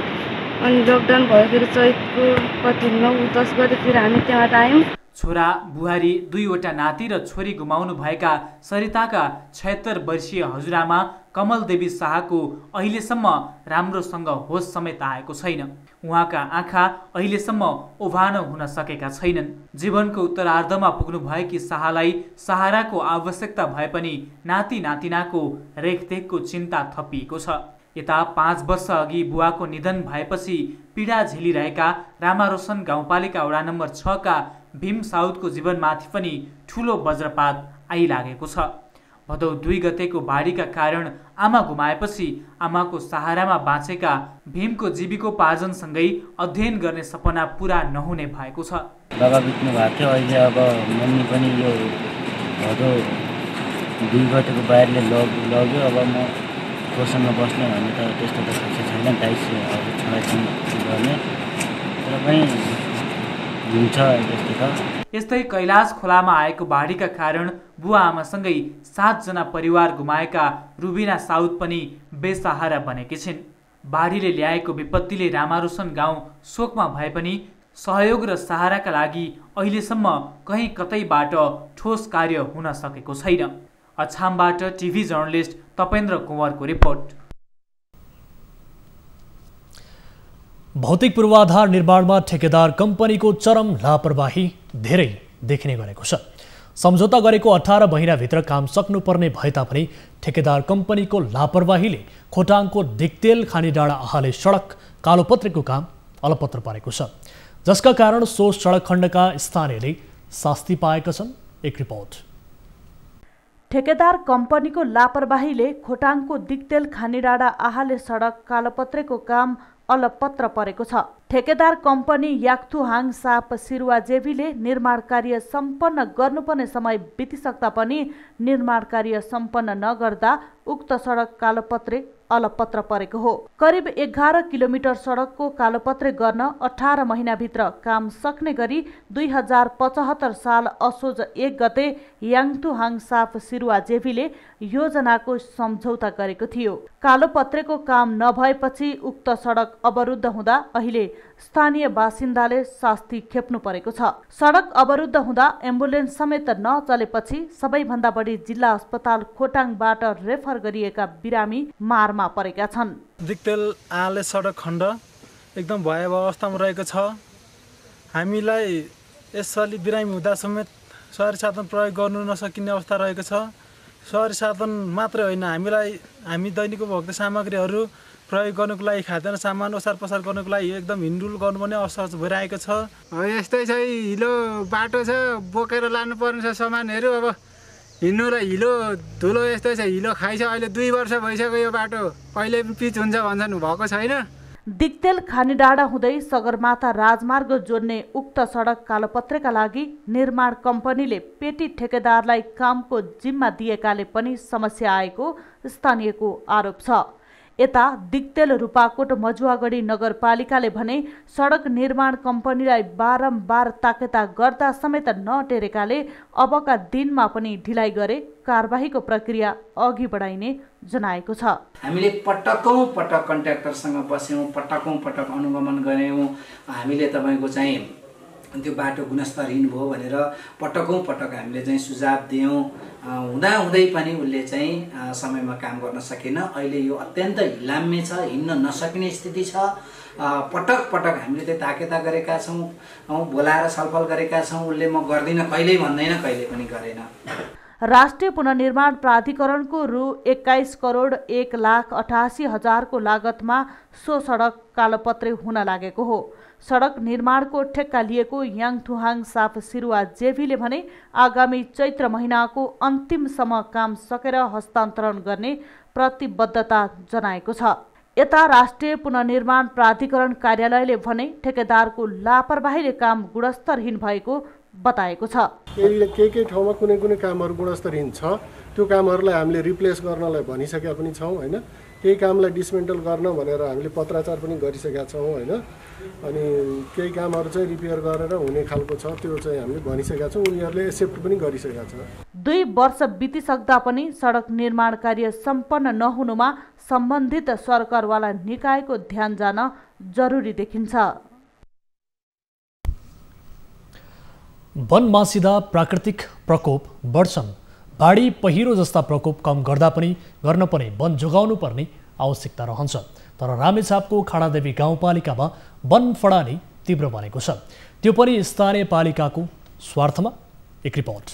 अनि लकडाउन भएखेरि चैतको कति 9-10 गतेतिर हामी त्यहाँबाट आयौँ। छोरा, बुहारी, 2वटा नाति र छोरी गुमाउनु भएका सरिताका 76 वर्षीय हजुरआमा कमल देवी शाहको अहिलेसम्म राम्रोसँग होस समेत आएको छैन। उहाँका आँखा अहिलेसम्म ओभानो हुन सकेका छैनन्। जीवनको उत्तरार्धमा पुग्नु भएकी शाहलाई सहाराको आवश्यकता भए पनि नाति नातिनाको रेखदेखको चिन्ता थपिएको छ। यता 5 वर्ष अघि बुवाको निधन भएपछि पीडा झेलिरहेका रामारोसन गाउँपालिका वडा नम्बर 6 का भीम साउदको जीवनमाथि पनि ठूलो वज्रपात आइलागेको छ। भदौ 2 गतेको बाढीका कारण आमा गुमाएपछि आमाको सहारामा बाँचेका भीमको जीविकोपार्जनसँगै अध्ययन गर्ने सपना पूरा नहुने भएको छ। बाबा बित्नु भएको थियो, अहिले अब मम्मी पनि यो भदौ 2 गतेको बाढीले लग्यो। अब म कोसँग बस्ने भन्ने त त्यस्तो त खासै छैन, दाइस अब छोरासँग गर्ने तर पनि हुन्छ त्यस्तो त। यस्तै कैलाश खोलामा आएको बाढीका कारण बुवा आमासँगै 7 जना परिवार गुमाएका रुबिना साउद पनि बेसहारा बनेकी छिन्। बाढीले ल्याएको विपत्तिले रामारोसन गाउँ शोकमा भए पनि सहयोग र सहाराका लागि अहिलेसम्म कहीँ कतैबाट ठोस कार्य हुन सकेको छैन। अछामबाट टिभी जर्नलिस्ट तपेन्द्र कुँवरको रिपोर्ट। भौतिक पूर्वाधार निर्माणमा ठेकेदार कम्पनीको चरम लापरवाही धेरै देखिने गरेको छ। सम्झौता गरेको 18 महिनाभित्र काम सक्नुपर्ने भए तापनि ठेकेदार कम्पनीको लापरवाहीले खोटाङको दिक्तेल खानीडाँडा आहाले सडक कालोपत्रेको काम अलपत्र पारेको छ, जसका कारण सो सडक खण्डका स्थानीयले शास्ति पाएका छन्। एक रिपोर्ट। ठेकेदार कम्पनीको लापरवाहीले खोटाङको दिक्तेल खानीडाँडा आहाले सडक कालोपत्रेको काम अलपत्र परेको छ। ठेकेदार कम्पनी याक्थुहाङ साप सिरुवा जेबीले निर्माण कार्य सम्पन्न गर्नुपर्ने समय बितिसक्दा पनि निर्माण कार्य सम्पन्न नगर्दा उक्त सडक कालोपत्रे अलपत्र परेको हो। करिब 11 किलोमिटर सडकको कालोपत्रे गर्न 18 महिनाभित्र काम सक्ने गरी 2075 साल असोज 1 गते याङथुहाङ साप सिरुवा जेबीले योजनाको सम्झौता गरेको थियो। कालोपत्रेको काम नभएपछि उक्त सडक अवरुद्ध हुँदा अहिले स्थानीय बासिन्दाले शास्ति खेप्नु परेको छ। सडक अवरुद्ध हुँदा एम्बुलेन्स समेत नचलेपछि सबैभन्दा बढी जिल्ला अस्पताल खोटाङबाट रेफर गरिएका बिरामी मारमा परेका छन्। दिक्तेल आले सडक खण्ड एकदम भयावह अवस्थामा रहेको छ। हामीलाई यसपालि बिरामी हुँदा समेत सहरी साधन प्रयोग गर्नु नसकिने अवस्था रहेको छ। सहरी साधन मात्रै होइन, हामी दैनिक उपभोक्ता सामग्रीहरू प्रयोग गर्नुको लागि खाद्यान्न सामान ओसार पसार गर्नुको लागि एकदम हिँडडुल गर्नुपर्ने असहज भइरहेको छ। यस्तै छ, हिलो बाटो छ, बोकेर लानुपर्ने छ सामानहरू। अब हिँड्नु र हिलो धुलो यस्तै छ, हिलो खाइछ। अहिले 2 वर्ष भइसक्यो यो बाटो, कहिले पनि पिच हुन्छ भन्छन्, भएको छैन। दिक्तेल खानीडाँडा हुँदै सगरमाथा राजमार्ग जोड्ने उक्त सडक कालोपत्रेका लागि निर्माण कम्पनीले पेटी ठेकेदारलाई कामको जिम्मा दिएकाले पनि समस्या आएको स्थानीयको आरोप छ। यता दिक्तेल रूपाकोट मजुवागढी नगरपालिकाले भने सडक निर्माण कम्पनीलाई बारम्बार ताकेता गर्दा समेत नटेरेकाले अबका दिनमा पनि ढिलाइ गरे कारबाहीको प्रक्रिया अघि बढाइने जनाएको छ। हामीले पटकौं पटक कन्ट्र्याक्टरसँग बस्यौं, पटकौं पटक अनुगमन गर्यौं। हामीले तपाईको चाहिँ त्यो बाटो गुणस्तरहीन भयो भनेर पटकौं पटक हामीले चाहिँ सुझाव दियौं। हुँदा हुँदै पनि उसले चाहिँ समयमा काम गर्न सकेन। अहिले यो अत्यन्त हिलाम्य छ, हिँड्न नसकिने स्थिति छ। पटक पटक हामीले त्यो ताकेता गरेका छौं, बोलाएर छलफल गरेका छौं। उसले म गर्दिन कहिल्यै भन्दैन, कहिले पनि गरेन। राष्ट्रिय पुनर्निर्माण प्राधिकरणको रु 21 करोड 1,88,000 को लागतमा सो सडक कालोपत्रे हुन लागेको हो। सडक निर्माणको ठेक्का लिएको याङथुहाङ साफ सिरुवा जेभीले भने आगामी चैत्र महिनाको अन्तिमसम्म काम सकेर हस्तान्तरण गर्ने प्रतिबद्धता जनाएको छ। यता राष्ट्रिय पुनर्निर्माण प्राधिकरण कार्यालयले भने ठेकेदारको लापरवाहीले काम गुणस्तरहीन भएको बताएको छ। केही ठाउँमा कुनै कुनै कामहरू गुणस्तरहीन छ, त्यो कामहरूलाई हामीले रिप्लेस गर्नलाई भनिसकेका पनि छौँ होइन। केही कामलाई डिसमेन्टल गर्न भनेर हामीले पत्राचार पनि गरिसकेका छौँ होइन। अनि केही कामहरू चाहिँ रिपेयर गरेर हुने खालको छ, त्यो चाहिँ हामीले भनिसकेका छौँ। उनीहरूले एक्सेप्ट पनि गरिसकेका छ। 2 वर्ष बितिसक्दा पनि सडक निर्माण कार्य सम्पन्न नहुनुमा सम्बन्धित सरकारवाला निकायको ध्यान जान जरुरी देखिन्छ। वन मासिँदा प्राकृतिक प्रकोप बढ्छन्। बाढी पहिरो जस्ता प्रकोप कम गर्दा पनि गर्न पनि वन जोगाउनु पर्ने आवश्यकता रहन्छ। तर रामेछापको खाडादेवी गाउँपालिकामा वन फडानी तीव्र बनेको छ, त्यो पनि स्थानीय पालिकाको स्वार्थमा। एक रिपोर्ट।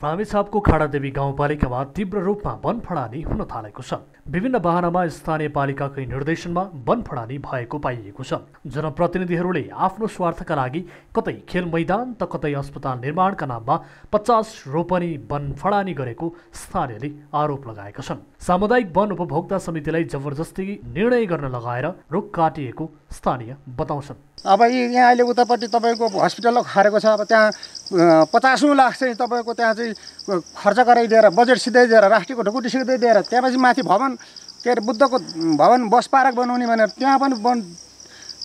रामेछापको खाडादेवी गाउँपालिकामा तीव्र रूपमा वन फडानी हुन थालेको छ। विभिन्न वाहनामा स्थानीय पालिकाकै निर्देशनमा वन फडानी भएको पाइएको छ। जनप्रतिनिधिहरूले आफ्नो स्वार्थका लागि कतै खेल मैदान त कतै अस्पताल निर्माणका नाममा 50 रोपनी वन फडानी गरेको स्थानीयले आरोप लगाएका छन्। सामुदायिक वन उपभोक्ता समितिलाई जबरजस्ती निर्णय गर्न लगाएर रुख काटिएको स्थानीय बताउँछन्। अब यहाँ अहिले उतापट्टि तपाईँको हस्पिटल खरेको छ। अब त्यहाँ 50 लाख चाहिँ तपाईँको त्यहाँ चाहिँ खर्च गराइदिएर बजेट सिधाइदिएर राष्ट्रियको ढुकुटी सिधाइदिएर त्यहाँपछि माथि भवन के अरे बुद्धको भवन बस पार्क बनाउने भनेर त्यहाँ पनि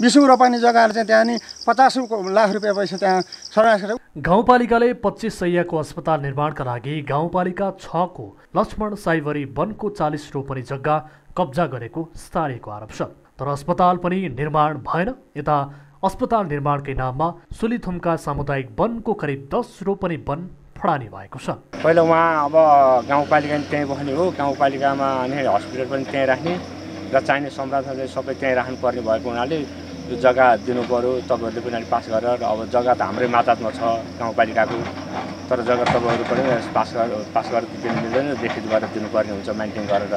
20 रोपनी जग्गाहरू चाहिँ त्यहाँ नि 50 लाख रुपियाँ पैसा त्यहाँ सरकार। गाउँपालिकाले 25 सयको अस्पताल निर्माणका लागि गाउँपालिका 6 को लक्ष्मण साइवरी वनको 40 रोपनी जग्गा कब्जा गरेको स्थानीयको आरोप छ। तर अस्पताल पनि निर्माण भएन। यता अस्पताल निर्माणकै नाममा सुलिथुमका सामुदायिक वनको करिब 10 रोपनी वन फडानी भएको छ। पहिला उहाँ अब गाउँपालिका त्यहीँ बस्ने हो, गाउँपालिकामा अनि हस्पिटल पनि त्यहीँ राख्ने र चाहिने सम्राटहरूले सबै त्यहीँ राख्नुपर्ने भएको हुनाले यो जग्गा दिनु पऱ्यो। तपाईँहरूले पनि पास गरेर अब जग्गा त हाम्रै मातामा छ गाउँपालिकाको, तर जग्गा तपाईँहरू पनि पास गरेर दिनु मिल्दैन, देखित गरेर दिनुपर्ने हुन्छ मेन्टेन गरेर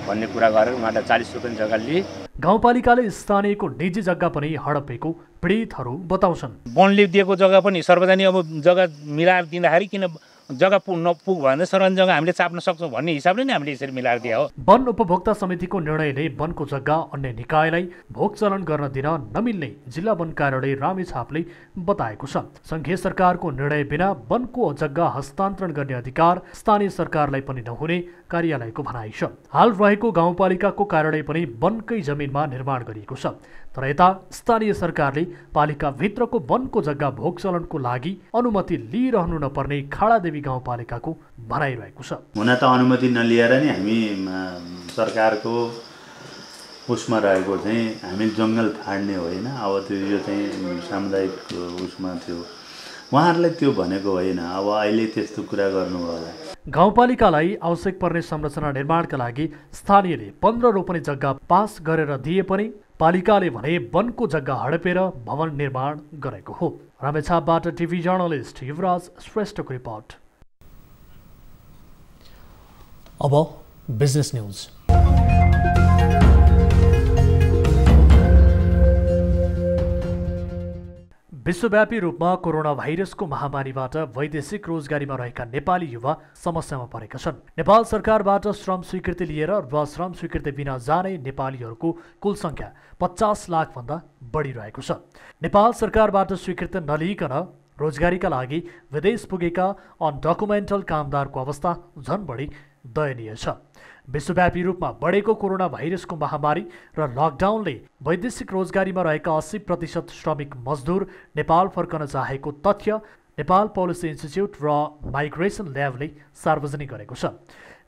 भन्ने कुरा गरेर उहाँलाई 40 रुपियाँ जग्गा लिए। गाउँपालिकाले स्थानीयको निजी जग्गा पनि हडपेको पीडितहरू बताउँछन्। वनले दिएको जग्गा पनि सार्वजनिक अब जग्गा मिलाएर दिँदाखेरि किन जग्गा नपुग भने सार्वजनिक जग्गा हामीले चाप्न सक्छौँ भन्ने हिसाबले नै हामीले यसरी मिलाएर दिए हो। वन उपभोक्ता समितिको निर्णयले वनको जग्गा अन्य निकायलाई भोग चलन गर्न दिन नमिल्ने जिल्ला वन कार्यालय रामेछापले बताएको छ। संघीय सरकारको निर्णय बिना वनको जग्गा हस्तान्तरण गर्ने अधिकार स्थानीय सरकारलाई पनि नहुने कार्यालयको भनाइ छ। हाल रहेको गाउँपालिकाको कार्यालय पनि वनकै जमिनमा निर्माण गरिएको छ। तर यता स्थानीय सरकारले पालिकाभित्रको वनको जग्गा भोग चलनको लागि अनुमति लिइरहनु नपर्ने खाडादेवी गाउँपालिकाको भनाइरहेको छ। हुन त अनुमति नलिएर नि हामी सरकारको उसमा रहेको चाहिँ हामी जङ्गल फाड्ने होइन। अब त्यो यो चाहिँ सामुदायिक उसमा थियो, उहाँहरूलाई त्यो भनेको होइन। अब अहिले त्यस्तो कुरा गर्नु होला। गाउँपालिकालाई आवश्यक पर्ने संरचना निर्माणका लागि स्थानीयले 15 रोपनी जग्गा पास गरेर दिए पनि पालिकाले भने वनको जग्गा हडपेर भवन निर्माण गरेको हो। रामेछापबाट टिभी जर्नलिस्ट युवराज श्रेष्ठको रिपोर्ट। अब बिजनेस न्यूज। विश्वव्यापी रूपमा कोरोना भाइरसको महामारीबाट वैदेशिक रोजगारीमा रहेका नेपाली युवा समस्यामा परेका छन्। नेपाल सरकारबाट श्रम स्वीकृति लिएर वा श्रम स्वीकृति बिना जाने नेपालीहरूको कुल संख्या 50 लाखभन्दा बढी रहेको छ। नेपाल सरकारबाट स्वीकृति नलिइकन रोजगारीका लागि विदेश पुगेका अनडकुमेन्टल कामदारको अवस्था झन बढी दयनीय छ। विश्वव्यापी रूपमा बढेको कोरोना भाइरसको महामारी र लकडाउनले वैदेशिक रोजगारीमा रहेका 80% श्रमिक मजदुर नेपाल फर्कन चाहेको तथ्य नेपाल पोलिसी इन्स्टिच्युट र माइग्रेसन ल्याबले सार्वजनिक गरेको छ।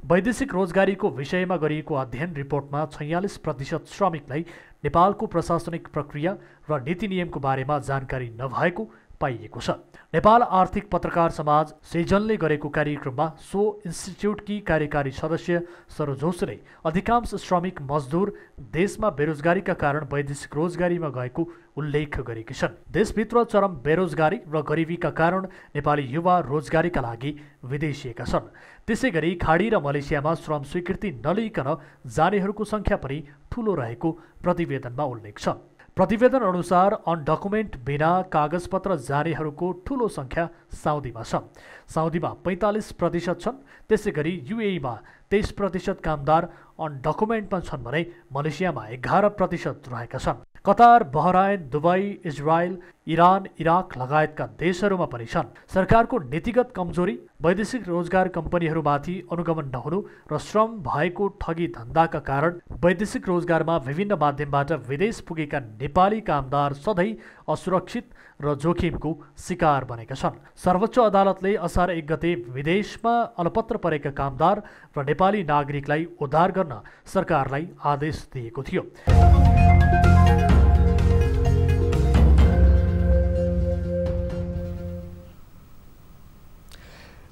वैदेशिक रोजगारीको विषयमा गरिएको अध्ययन रिपोर्टमा 46% श्रमिकलाई नेपालको प्रशासनिक प्रक्रिया र नीति नियमको बारेमा जानकारी नभएको पाइएको छ। नेपाल आर्थिक पत्रकार समाज सृजनले गरेको कार्यक्रममा सो इन्स्टिच्युटकी कार्यकारी सदस्य सरोज जोशीले अधिकांश श्रमिक मजदुर देशमा बेरोजगारीका कारण वैदेशिक रोजगारीमा गएको उल्लेख गरेकी छन्। देशभित्र चरम बेरोजगारी र गरिबीका कारण नेपाली युवा रोजगारीका लागि विदेशिएका छन्। त्यसैगरी खाडी र मलेसियामा श्रम स्वीकृति नलिइकन जानेहरूको संख्या पनि ठूलो रहेको प्रतिवेदनमा उल्लेख छ। प्रतिवेदन अनुसार अनडकुमेन्ट बिना कागजपत्र जानेहरूको ठूलो संख्या साउदीमा छ। साउदीमा 45% छन्। त्यसैगरी युएईमा 23% कामदार अनडकुमेन्टमा छन् भने मलेसियामा 11% रहेका छन्। Qatar, Bahrain, Dubai, Israel, Iran, Iraq लगायतका देशहरूमा पनि छन्। सरकारको नीतिगत कमजोरी, वैदेशिक रोजगार कम्पनीहरूमाथि अनुगमन नहुनु र श्रम भएको ठगी धन्दाका कारण वैदेशिक रोजगारमा विभिन्न माध्यमबाट विदेश पुगेका नेपाली कामदार सधैँ असुरक्षित र जोखिमको शिकार बनेका छन्। सर्वोच्च अदालतले असार 1 गते विदेशमा अलपत्र परेका कामदार र नेपाली नागरिकलाई उद्धार गर्न सरकारलाई आदेश दिएको थियो।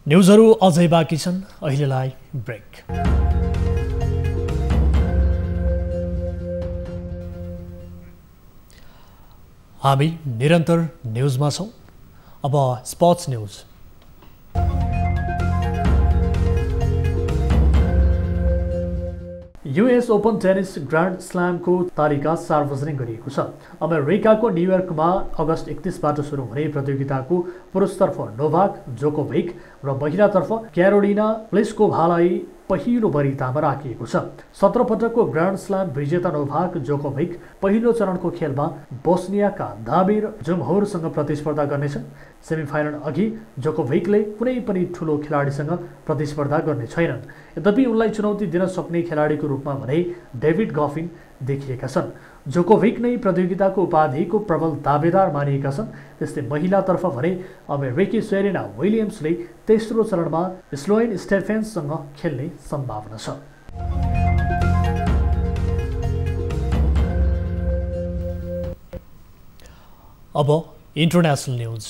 न्युजहरू अझै बाँकी छन्, अहिलेलाई ब्रेक। हामी निरन्तर न्युजमा छौँ। अब sports news. US Open tennis grand स्ल्यामको तालिका सार्वजनिक गरिएको छ। अमेरिकाको न्युयोर्कमा अगस्त 31बाट सुरु हुने प्रतियोगिताको पुरुषतर्फ नोभाक जोकोभिक र महिलातर्फ क्यारोलिना प्लिस्कोभालाई पहिलो वरितामा राखिएको छ। 17 पटकको ग्रान्ड स्ल्याम विजेता नोभाक जोकोभिक पहिलो चरणको खेलमा बोस्नियाका दामिर जुमहोरसँग प्रतिस्पर्धा गर्नेछन्। सेमिफाइनल अघि जोकोभिकले कुनै पनि ठूलो खेलाडीसँग प्रतिस्पर्धा गर्ने छैनन्। यद्यपि उनलाई चुनौती दिन सक्ने खेलाडीको रूपमा भने डेभिड गफिन देखिएका छन्। जोकोभिक नै प्रतियोगिताको उपाधिको प्रबल दावेदार मानिएका छन्। त्यस्तै महिलातर्फ भने अमेरिकी सेरेना विलियम्सले तेस्रो चरणमा स्लोएन स्टेफेन्ससँग खेल्ने सम्भावना छ। अब इन्टरनेसनल न्युज।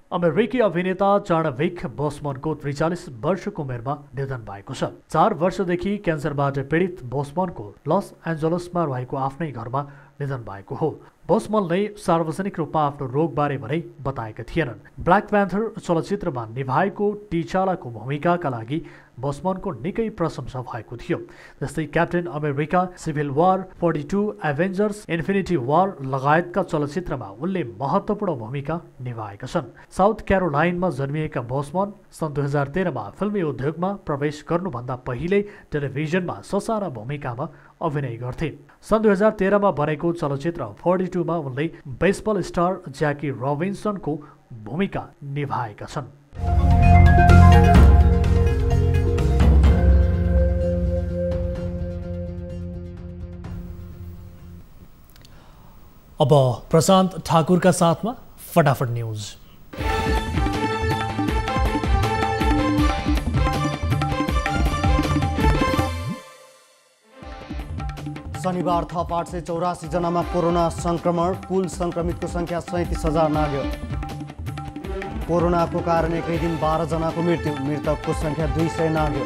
अमेरिकी अभिनेता चार्नविक बोसमनको 43 वर्षको उमेरमा निधन भएको छ। 4 वर्षदेखि क्यान्सरबाट पीडित बोसमनको लस एन्जलसमा रहेको आफ्नै घरमा निधन भएको हो। बोसमनले सार्वजनिक रूपमा आफ्नो रोगबारे भने बताएका थिएनन्। ब्ल्याक प्यान्थर चलचित्रमा निभाएको टिचालाको भूमिकाका लागि बोसमनको निकै प्रशंसा भएको थियो। जस्तै Captain America, Civil War, 42, Avengers, Infinity War लगायतका चलचित्रमा उनले महत्त्वपूर्ण भूमिका निभाएका छन्। साउथ क्यारोलाइनमा जन्मिएका बोसमन सन् 2013मा फिल्मी उद्योगमा प्रवेश गर्नुभन्दा पहिले टेलिभिजनमा ससाना भूमिकामा अभिनय गर्थे। सन् 2013मा बनेको चलचित्र 42मा उनले बेसबल स्टार ज्याकी रोबिन्सनको भूमिका निभाएका छन्। अब प्रशान्त ठाकुरका साथमा फटाफट न्युज। शनिबार थप 884 जनामा कोरोना संक्रमण, कुल संक्रमितको संख्या 37,000 नाग्यो। कोरोनाको कारण एकै दिन 12 जनाको मृत्यु, मृतकको संख्या 200 नाग्यो।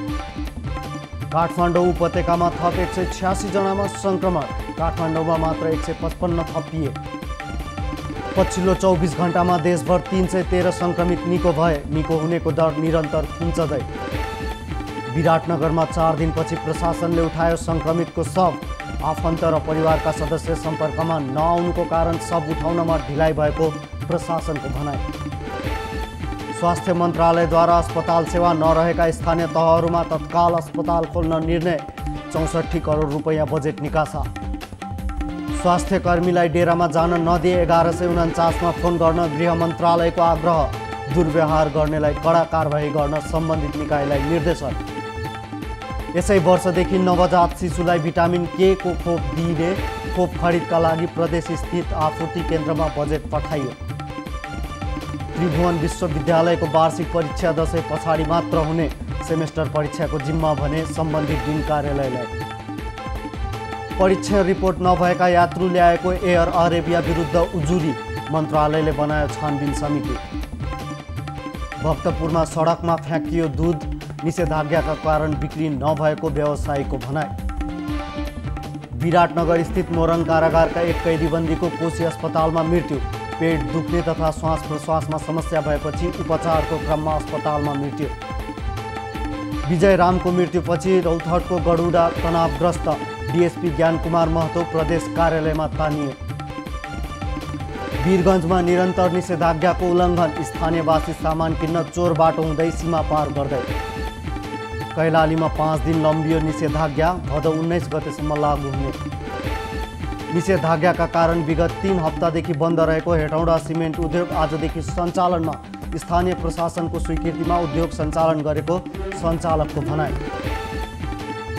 काठमाडौँ उपत्यकामा थप 186 जनामा संक्रमण, काठमाडौँमा मात्र 155 थपिए। पछिल्लो 24 घण्टामा देशभर 313 संक्रमित निको भए, निको हुनेको दर निरन्तर खुम्चदै। विराटनगरमा 4 दिनपछि प्रशासनले उठायो संक्रमितको शव, आफन्त र परिवारका सदस्य सम्पर्कमा नआउनुको कारण शव उठाउनमा ढिलाइ भएको प्रशासनको भनाइ। स्वास्थ्य मन्त्रालयद्वारा अस्पताल सेवा नरहेका स्थानीय तहहरूमा तत्काल अस्पताल खोल्न निर्णय। 64 करोड रुपैयाँ बजेट निकासा। स्वास्थ्य कर्मीलाई डेरामा जान नदिए 1149 मा फोन गर्न गृह मन्त्रालयको आग्रह। दुर्व्यवहार गर्नेलाई कडा कारबाही गर्न सम्बन्धित निकायलाई निर्देशन। यसै वर्षदेखि नवजात शिशुलाई भिटामिन के को खोप दिइने खोप खरिदका लागि प्रदेश स्थित आपूर्ति केन्द्रमा बजेट पठाइयो। त्रिभुवन विश्वविद्यालयको वार्षिक परीक्षा दशैं पछाडि मात्र हुने सेमेस्टर परीक्षाको जिम्मा भने सम्बन्धित दिन कार्यालयलाई। परीक्षा रिपोर्ट नभएका यात्रु ल्याएको एयर अरेबिया विरुद्ध उजुरी। मन्त्रालयले बनायो छानबिन समिति। भक्तपुरमा सडकमा फ्याँकियो दुध। निषेधाज्ञाका कारण बिक्री नभएको व्यवसायीको भनाइ। विराटनगर स्थित मोरङ कारागारका एक कैदीबन्दीको कोशी अस्पतालमा मृत्यु। पेट दुख्ने तथा श्वास प्रश्वासमा समस्या भएपछि उपचारको क्रममा अस्पतालमा मृत्यु। विजय रामको मृत्युपछि रौतहटको गडुडा तनावग्रस्त। डीएसपी ज्ञानकुमार महतो प्रदेश कार्यालयमा तानिए। वीरगञ्जमा निरन्तर निषेधाज्ञाको उल्लङ्घन। स्थानीयवासी सामान किन्न चोर बाटो हुँदै सीमा पार गर्दै। कैलालीमा 5 दिन लम्बियो निषेधाज्ञा। भदौ 19 गतेसम्म लागू हुने। निषेधाज्ञाका कारण विगत 3 हप्तादेखि बन्द रहेको हेटौँडा सिमेन्ट उद्योग आजदेखि सञ्चालनमा। स्थानीय प्रशासनको स्वीकृतिमा उद्योग सञ्चालन गरेको सञ्चालकको भनाइ।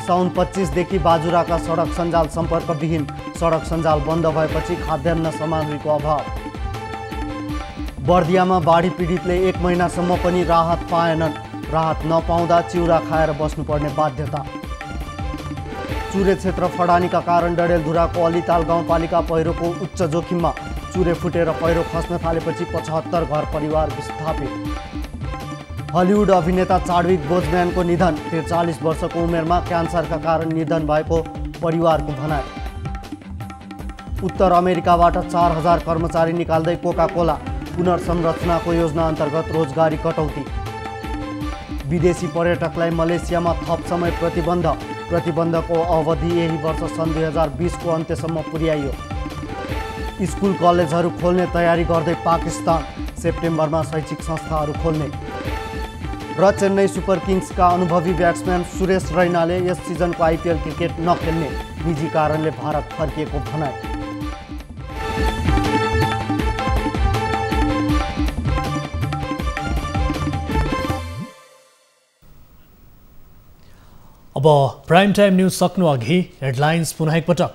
साउन 25 देखि बाजुराका सडक सञ्जाल सम्पर्कविहीन। सडक सञ्जाल बन्द भएपछि खाद्यान्न सामग्रीको अभाव। बर्दियामा बाढी पीडितले 1 महिनासम्म पनि राहत पाएनन्। राहत नपाउँदा चिउरा खाएर बस्नुपर्ने बाध्यता। चुरे क्षेत्र फडानीका कारण डडेलधुराको अलिताल गाउँपालिका पहिरोको उच्च जोखिममा। चुरे फुटेर पहिरो खस्न थालेपछि 75 घर परिवार विस्थापित। हलिउड अभिनेता चाडविक बोजम्यानको निधन। 43 वर्षको उमेरमा क्यान्सरका कारण निधन भएको परिवारको भनाइ। उत्तर अमेरिकाबाट 4000 कर्मचारी निकाल्दै कोका-कोला। पुनर्संरचनाको योजना अन्तर्गत रोजगारी कटौती। विदेशी पर्यटकलाई मलेसियामा थप समय प्रतिबन्ध। प्रतिबन्धको अवधि यही वर्ष सन् 2020 को अन्त्यसम्म पुर्याइयो। स्कुल कलेजहरू खोल्ने तयारी गर्दै पाकिस्तान। सेप्टेम्बरमा शैक्षिक संस्थाहरू खोल्ने। र चेन्नई सुपर किङ्सका अनुभवी ब्याट्सम्यान सुरेश रैनाले यस सिजनको आइपिएल क्रिकेट नखेल्ने निजी कारणले भारत फर्किएको भनाइ। अब प्राइम टाइम न्यूज सक्नु अघि हेडलाइन्स पुनः एकपटक।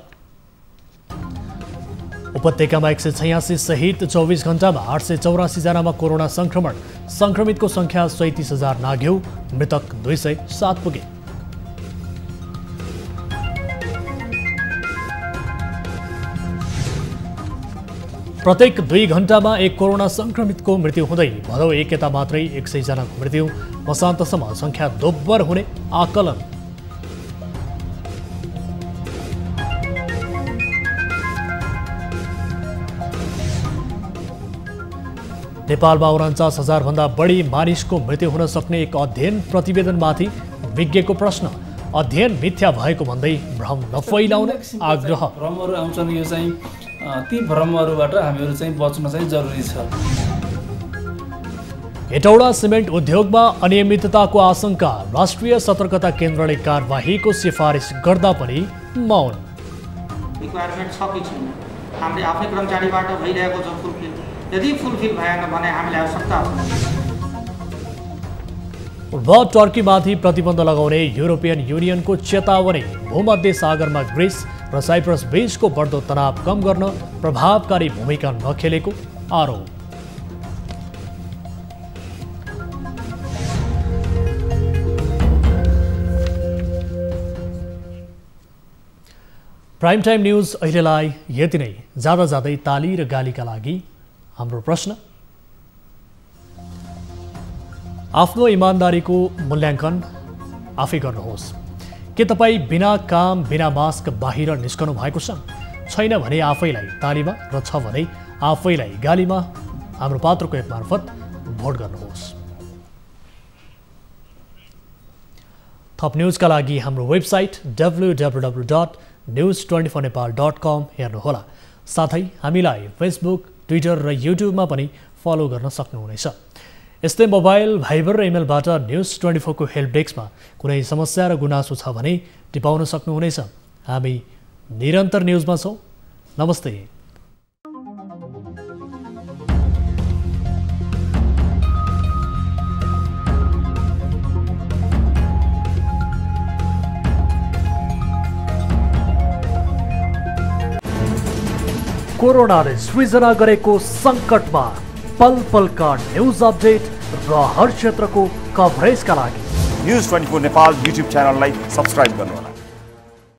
उपत्यकामा 186 सहित 24 घण्टामा 884 जनामा कोरोना संक्रमण। संक्रमितको संख्या 37,000 नाघ्यो। मृतक 207 पुगे। प्रत्येक 2 घण्टामा एक कोरोना संक्रमितको मृत्यु हुँदै भदौ 1 यता मात्रै 100 जनाको मृत्यु। मसान्तसम्म संख्या दोब्बर हुने आकलन। नेपालमा 49,000 भन्दा बढी मानिसको मृत्यु हुन सक्ने एक अध्ययन प्रतिवेदनमाथि विज्ञको प्रश्न। अध्ययन मिथ्या भएको भन्दै भ्रम नफैलाउने आग्रह। भ्रमहरू आउँछन्, यो चाहिँ ती भ्रमहरूबाट हामीहरू चाहिँ बच्न चाहिँ जरुरी छ। हेटौडा सिमेन्ट उद्योगमा अनियमितताको आशंका। राष्ट्रिय सतर्कता केन्द्रले कारबाहीको सिफारिस गर्दा पनि मौन। रिक्वायरमेन्ट छ कि छैन, हामीले आफै कर्मचारीबाट भइरहेको छ फुलफिल। यदि फुलफिल भएन भने हामीलाई आवश्यकता छ। टर्कीमाथि प्रतिबन्ध लगाउने युरोपियन युनियनको चेतावनी। भूमध्य सागरमा ग्रिस र साइप्रस बीचको बढ्दो तनाव कम गर्न प्रभावकारी भूमिका नखेलेको आरोप। प्राइम टाइम न्यूज अहिलेलाई यति नै। जाँदा जाँदै ताली र गालीका लागि हाम्रो प्रश्न। आफ्नो इमानदारीको मूल्याङ्कन आफै गर्नुहोस्। के तपाईँ बिना काम बिना मास्क बाहिर निस्कनु भएको छ? छैन भने आफैलाई तालीमा र छ भने आफैलाई गालीमा हाम्रो पात्रको एप मार्फत भोट गर्नुहोस्। थप न्युजका लागि हाम्रो वेबसाइट www.newsroom.tv news24nepal.com हेर्नुहोला। साथै हामीलाई फेसबुक, ट्विटर र युट्युबमा पनि फलो गर्न सक्नुहुनेछ। यस्तै मोबाइल, भाइबर र इमेलबाट News24 को हेल्प डेस्कमा कुनै समस्या र गुनासो छ भने टिपाउन सक्नुहुनेछ। हामी निरन्तर न्युजमा छौँ। नमस्ते। कोरोनाले सृजना गरेको सङ्कटमा पल पलका न्युज अपडेट र हर क्षेत्रको कभरेजका लागि News24 नेपाल युट्युब च्यानललाई सब्स्क्राइब गर्नुहोला।